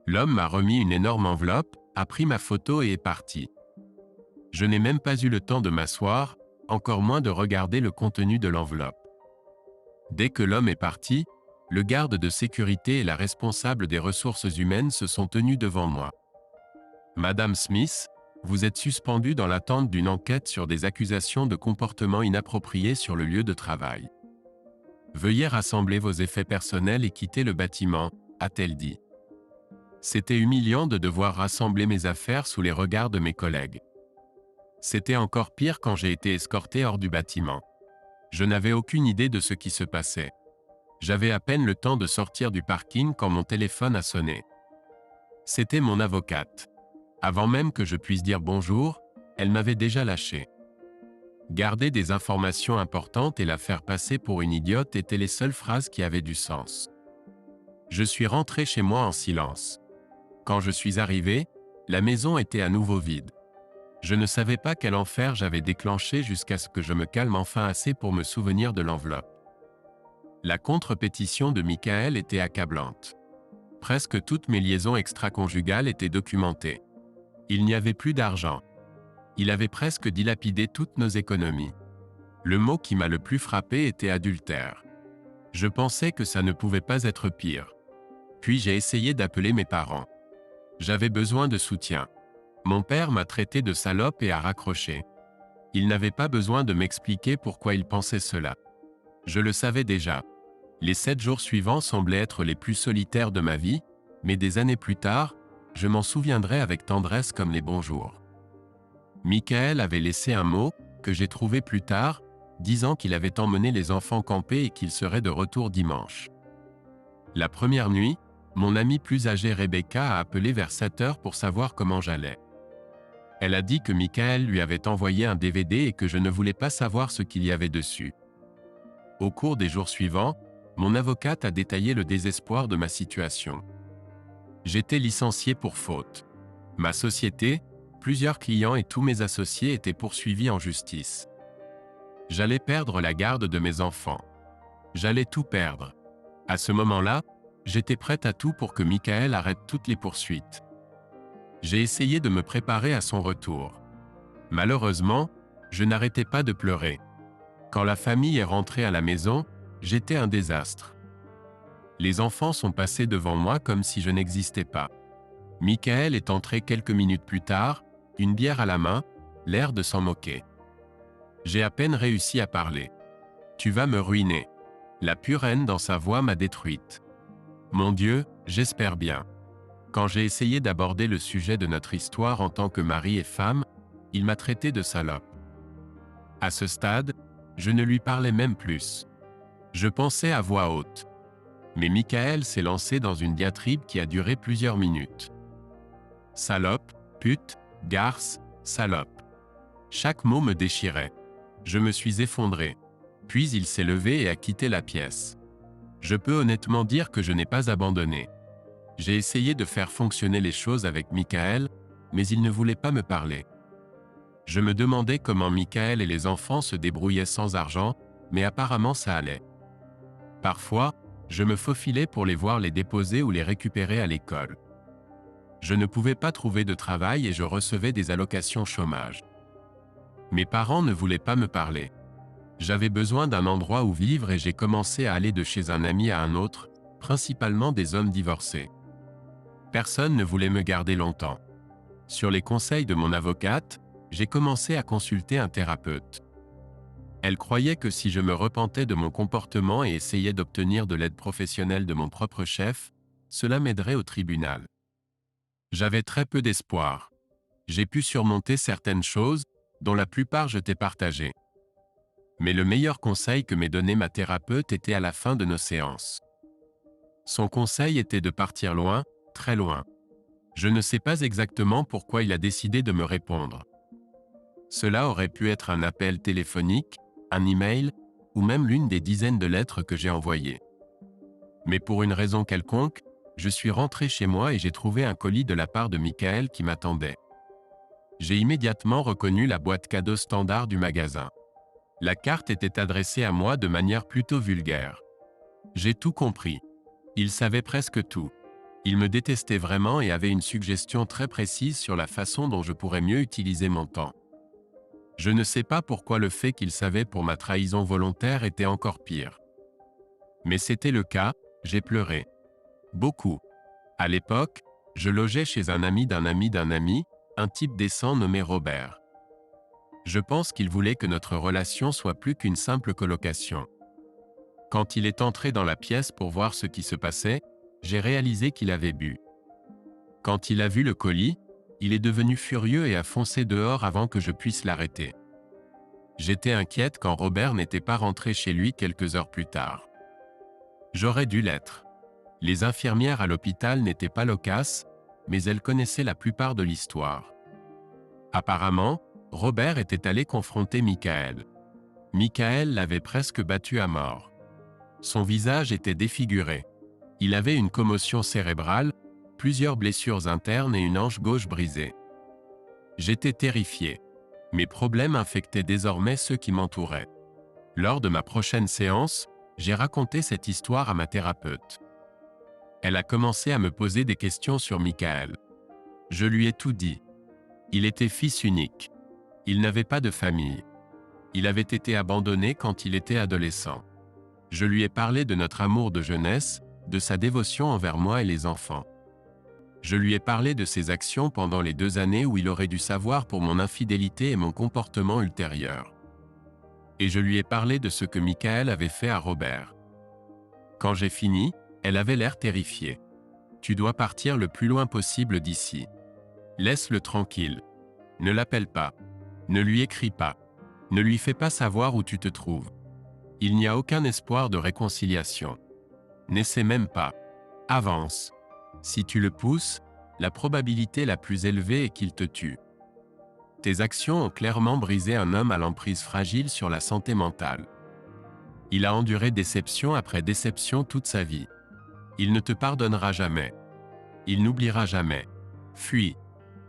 L'homme m'a remis une énorme enveloppe, a pris ma photo et est parti. Je n'ai même pas eu le temps de m'asseoir, encore moins de regarder le contenu de l'enveloppe. Dès que l'homme est parti, le garde de sécurité et la responsable des ressources humaines se sont tenus devant moi. Madame Smith, vous êtes suspendue dans l'attente d'une enquête sur des accusations de comportement inapproprié sur le lieu de travail. Veuillez rassembler vos effets personnels et quitter le bâtiment, a-t-elle dit. C'était humiliant de devoir rassembler mes affaires sous les regards de mes collègues. C'était encore pire quand j'ai été escorté hors du bâtiment. Je n'avais aucune idée de ce qui se passait. J'avais à peine le temps de sortir du parking quand mon téléphone a sonné. C'était mon avocate. Avant même que je puisse dire bonjour, Elle m'avait déjà lâché. Garder des informations importantes et la faire passer pour une idiote étaient les seules phrases qui avaient du sens. Je suis rentré chez moi en silence. Quand je suis arrivé, la maison était à nouveau vide. Je ne savais pas quel enfer j'avais déclenché jusqu'à ce que je me calme enfin assez pour me souvenir de l'enveloppe. La contre-pétition de Michael était accablante. Presque toutes mes liaisons extra-conjugales étaient documentées. Il n'y avait plus d'argent. Il avait presque dilapidé toutes nos économies. Le mot qui m'a le plus frappé était adultère. Je pensais que ça ne pouvait pas être pire. Puis j'ai essayé d'appeler mes parents. J'avais besoin de soutien. Mon père m'a traité de salope et a raccroché. Il n'avait pas besoin de m'expliquer pourquoi il pensait cela. Je le savais déjà. Les 7 jours suivants semblaient être les plus solitaires de ma vie, mais des années plus tard, je m'en souviendrai avec tendresse comme les bons jours. Michael avait laissé un mot, que j'ai trouvé plus tard, disant qu'il avait emmené les enfants camper et qu'il serait de retour dimanche. La première nuit, mon amie plus âgée Rebecca a appelé vers 7 heures pour savoir comment j'allais. Elle a dit que Michael lui avait envoyé un DVD et que je ne voulais pas savoir ce qu'il y avait dessus. Au cours des jours suivants, mon avocate a détaillé le désespoir de ma situation. J'étais licencié pour faute. Ma société, plusieurs clients et tous mes associés étaient poursuivis en justice. J'allais perdre la garde de mes enfants. J'allais tout perdre. À ce moment-là, j'étais prête à tout pour que Michael arrête toutes les poursuites. J'ai essayé de me préparer à son retour. Malheureusement, je n'arrêtais pas de pleurer. Quand la famille est rentrée à la maison, j'étais un désastre. Les enfants sont passés devant moi comme si je n'existais pas. Michael est entré quelques minutes plus tard, une bière à la main, l'air de s'en moquer. J'ai à peine réussi à parler. « Tu vas me ruiner ». La pure haine dans sa voix m'a détruite. Mon Dieu, j'espère bien. Quand j'ai essayé d'aborder le sujet de notre histoire en tant que mari et femme, il m'a traité de salope. À ce stade, je ne lui parlais même plus. Je pensais à voix haute. Mais Michael s'est lancé dans une diatribe qui a duré plusieurs minutes. Salope, pute, garce, salope. Chaque mot me déchirait. Je me suis effondré. Puis il s'est levé et a quitté la pièce. Je peux honnêtement dire que je n'ai pas abandonné. J'ai essayé de faire fonctionner les choses avec Michael, mais il ne voulait pas me parler. Je me demandais comment Michael et les enfants se débrouillaient sans argent, mais apparemment ça allait. Parfois, je me faufilais pour les voir les déposer ou les récupérer à l'école. Je ne pouvais pas trouver de travail et je recevais des allocations chômage. Mes parents ne voulaient pas me parler. J'avais besoin d'un endroit où vivre et j'ai commencé à aller de chez un ami à un autre, principalement des hommes divorcés. Personne ne voulait me garder longtemps. Sur les conseils de mon avocate, j'ai commencé à consulter un thérapeute. Elle croyait que si je me repentais de mon comportement et essayais d'obtenir de l'aide professionnelle de mon propre chef, cela m'aiderait au tribunal. J'avais très peu d'espoir. J'ai pu surmonter certaines choses, dont la plupart je t'ai partagées. Mais le meilleur conseil que m'ait donné ma thérapeute était à la fin de nos séances. Son conseil était de partir loin, très loin. Je ne sais pas exactement pourquoi il a décidé de me répondre. Cela aurait pu être un appel téléphonique, un email, ou même l'une des dizaines de lettres que j'ai envoyées. Mais pour une raison quelconque, je suis rentré chez moi et j'ai trouvé un colis de la part de Michael qui m'attendait. J'ai immédiatement reconnu la boîte cadeau standard du magasin. La carte était adressée à moi de manière plutôt vulgaire. J'ai tout compris. Il savait presque tout. Il me détestait vraiment et avait une suggestion très précise sur la façon dont je pourrais mieux utiliser mon temps. Je ne sais pas pourquoi le fait qu'il savait pour ma trahison volontaire était encore pire. Mais c'était le cas, j'ai pleuré. Beaucoup. À l'époque, je logeais chez un ami d'un ami d'un ami, un type décent nommé Robert. Je pense qu'il voulait que notre relation soit plus qu'une simple colocation. Quand il est entré dans la pièce pour voir ce qui se passait, j'ai réalisé qu'il avait bu. Quand il a vu le colis, il est devenu furieux et a foncé dehors avant que je puisse l'arrêter. J'étais inquiète quand Robert n'était pas rentré chez lui quelques heures plus tard. J'aurais dû l'être. Les infirmières à l'hôpital n'étaient pas loquaces, mais elles connaissaient la plupart de l'histoire. Apparemment, Robert était allé confronter Michael. Michael l'avait presque battu à mort. Son visage était défiguré. Il avait une commotion cérébrale, plusieurs blessures internes et une hanche gauche brisée. J'étais terrifié. Mes problèmes infectaient désormais ceux qui m'entouraient. Lors de ma prochaine séance, j'ai raconté cette histoire à ma thérapeute. Elle a commencé à me poser des questions sur Michael. Je lui ai tout dit. Il était fils unique. Il n'avait pas de famille. Il avait été abandonné quand il était adolescent. Je lui ai parlé de notre amour de jeunesse, de sa dévotion envers moi et les enfants. Je lui ai parlé de ses actions pendant les 2 années où il aurait dû savoir pour mon infidélité et mon comportement ultérieur. Et je lui ai parlé de ce que Michael avait fait à Robert. Quand j'ai fini, elle avait l'air terrifiée. « Tu dois partir le plus loin possible d'ici. Laisse-le tranquille. Ne l'appelle pas. Ne lui écris pas. Ne lui fais pas savoir où tu te trouves. Il n'y a aucun espoir de réconciliation. N'essaie même pas. Avance. Si tu le pousses, la probabilité la plus élevée est qu'il te tue. » Tes actions ont clairement brisé un homme à l'emprise fragile sur la santé mentale. Il a enduré déception après déception toute sa vie. Il ne te pardonnera jamais. Il n'oubliera jamais. Fuis.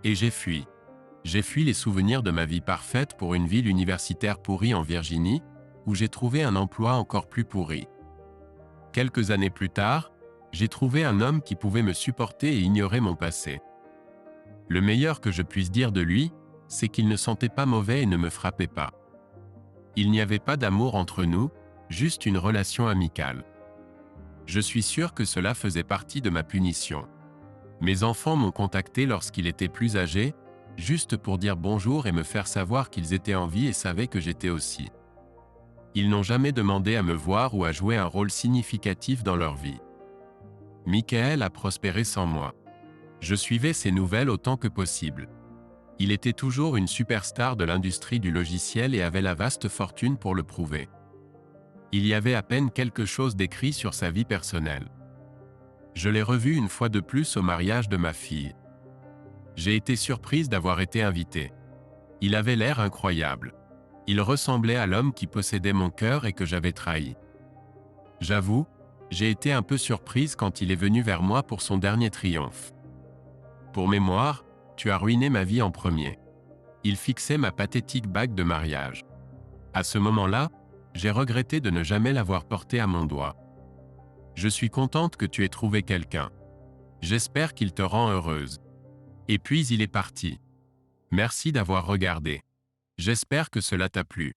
Et j'ai fui. J'ai fui les souvenirs de ma vie parfaite pour une ville universitaire pourrie en Virginie, où j'ai trouvé un emploi encore plus pourri. Quelques années plus tard, j'ai trouvé un homme qui pouvait me supporter et ignorer mon passé. Le meilleur que je puisse dire de lui, c'est qu'il ne sentait pas mauvais et ne me frappait pas. Il n'y avait pas d'amour entre nous, juste une relation amicale. Je suis sûr que cela faisait partie de ma punition. Mes enfants m'ont contacté lorsqu'il était plus âgé, juste pour dire bonjour et me faire savoir qu'ils étaient en vie et savaient que j'étais aussi. Ils n'ont jamais demandé à me voir ou à jouer un rôle significatif dans leur vie. Michael a prospéré sans moi. Je suivais ses nouvelles autant que possible. Il était toujours une superstar de l'industrie du logiciel et avait la vaste fortune pour le prouver. Il y avait à peine quelque chose d'écrit sur sa vie personnelle. Je l'ai revu une fois de plus au mariage de ma fille. J'ai été surprise d'avoir été invitée. Il avait l'air incroyable. Il ressemblait à l'homme qui possédait mon cœur et que j'avais trahi. J'avoue, j'ai été un peu surprise quand il est venu vers moi pour son dernier triomphe. Pour mémoire, tu as ruiné ma vie en premier. Il fixait ma pathétique bague de mariage. À ce moment-là, j'ai regretté de ne jamais l'avoir portée à mon doigt. Je suis contente que tu aies trouvé quelqu'un. J'espère qu'il te rend heureuse. Et puis il est parti. Merci d'avoir regardé. J'espère que cela t'a plu.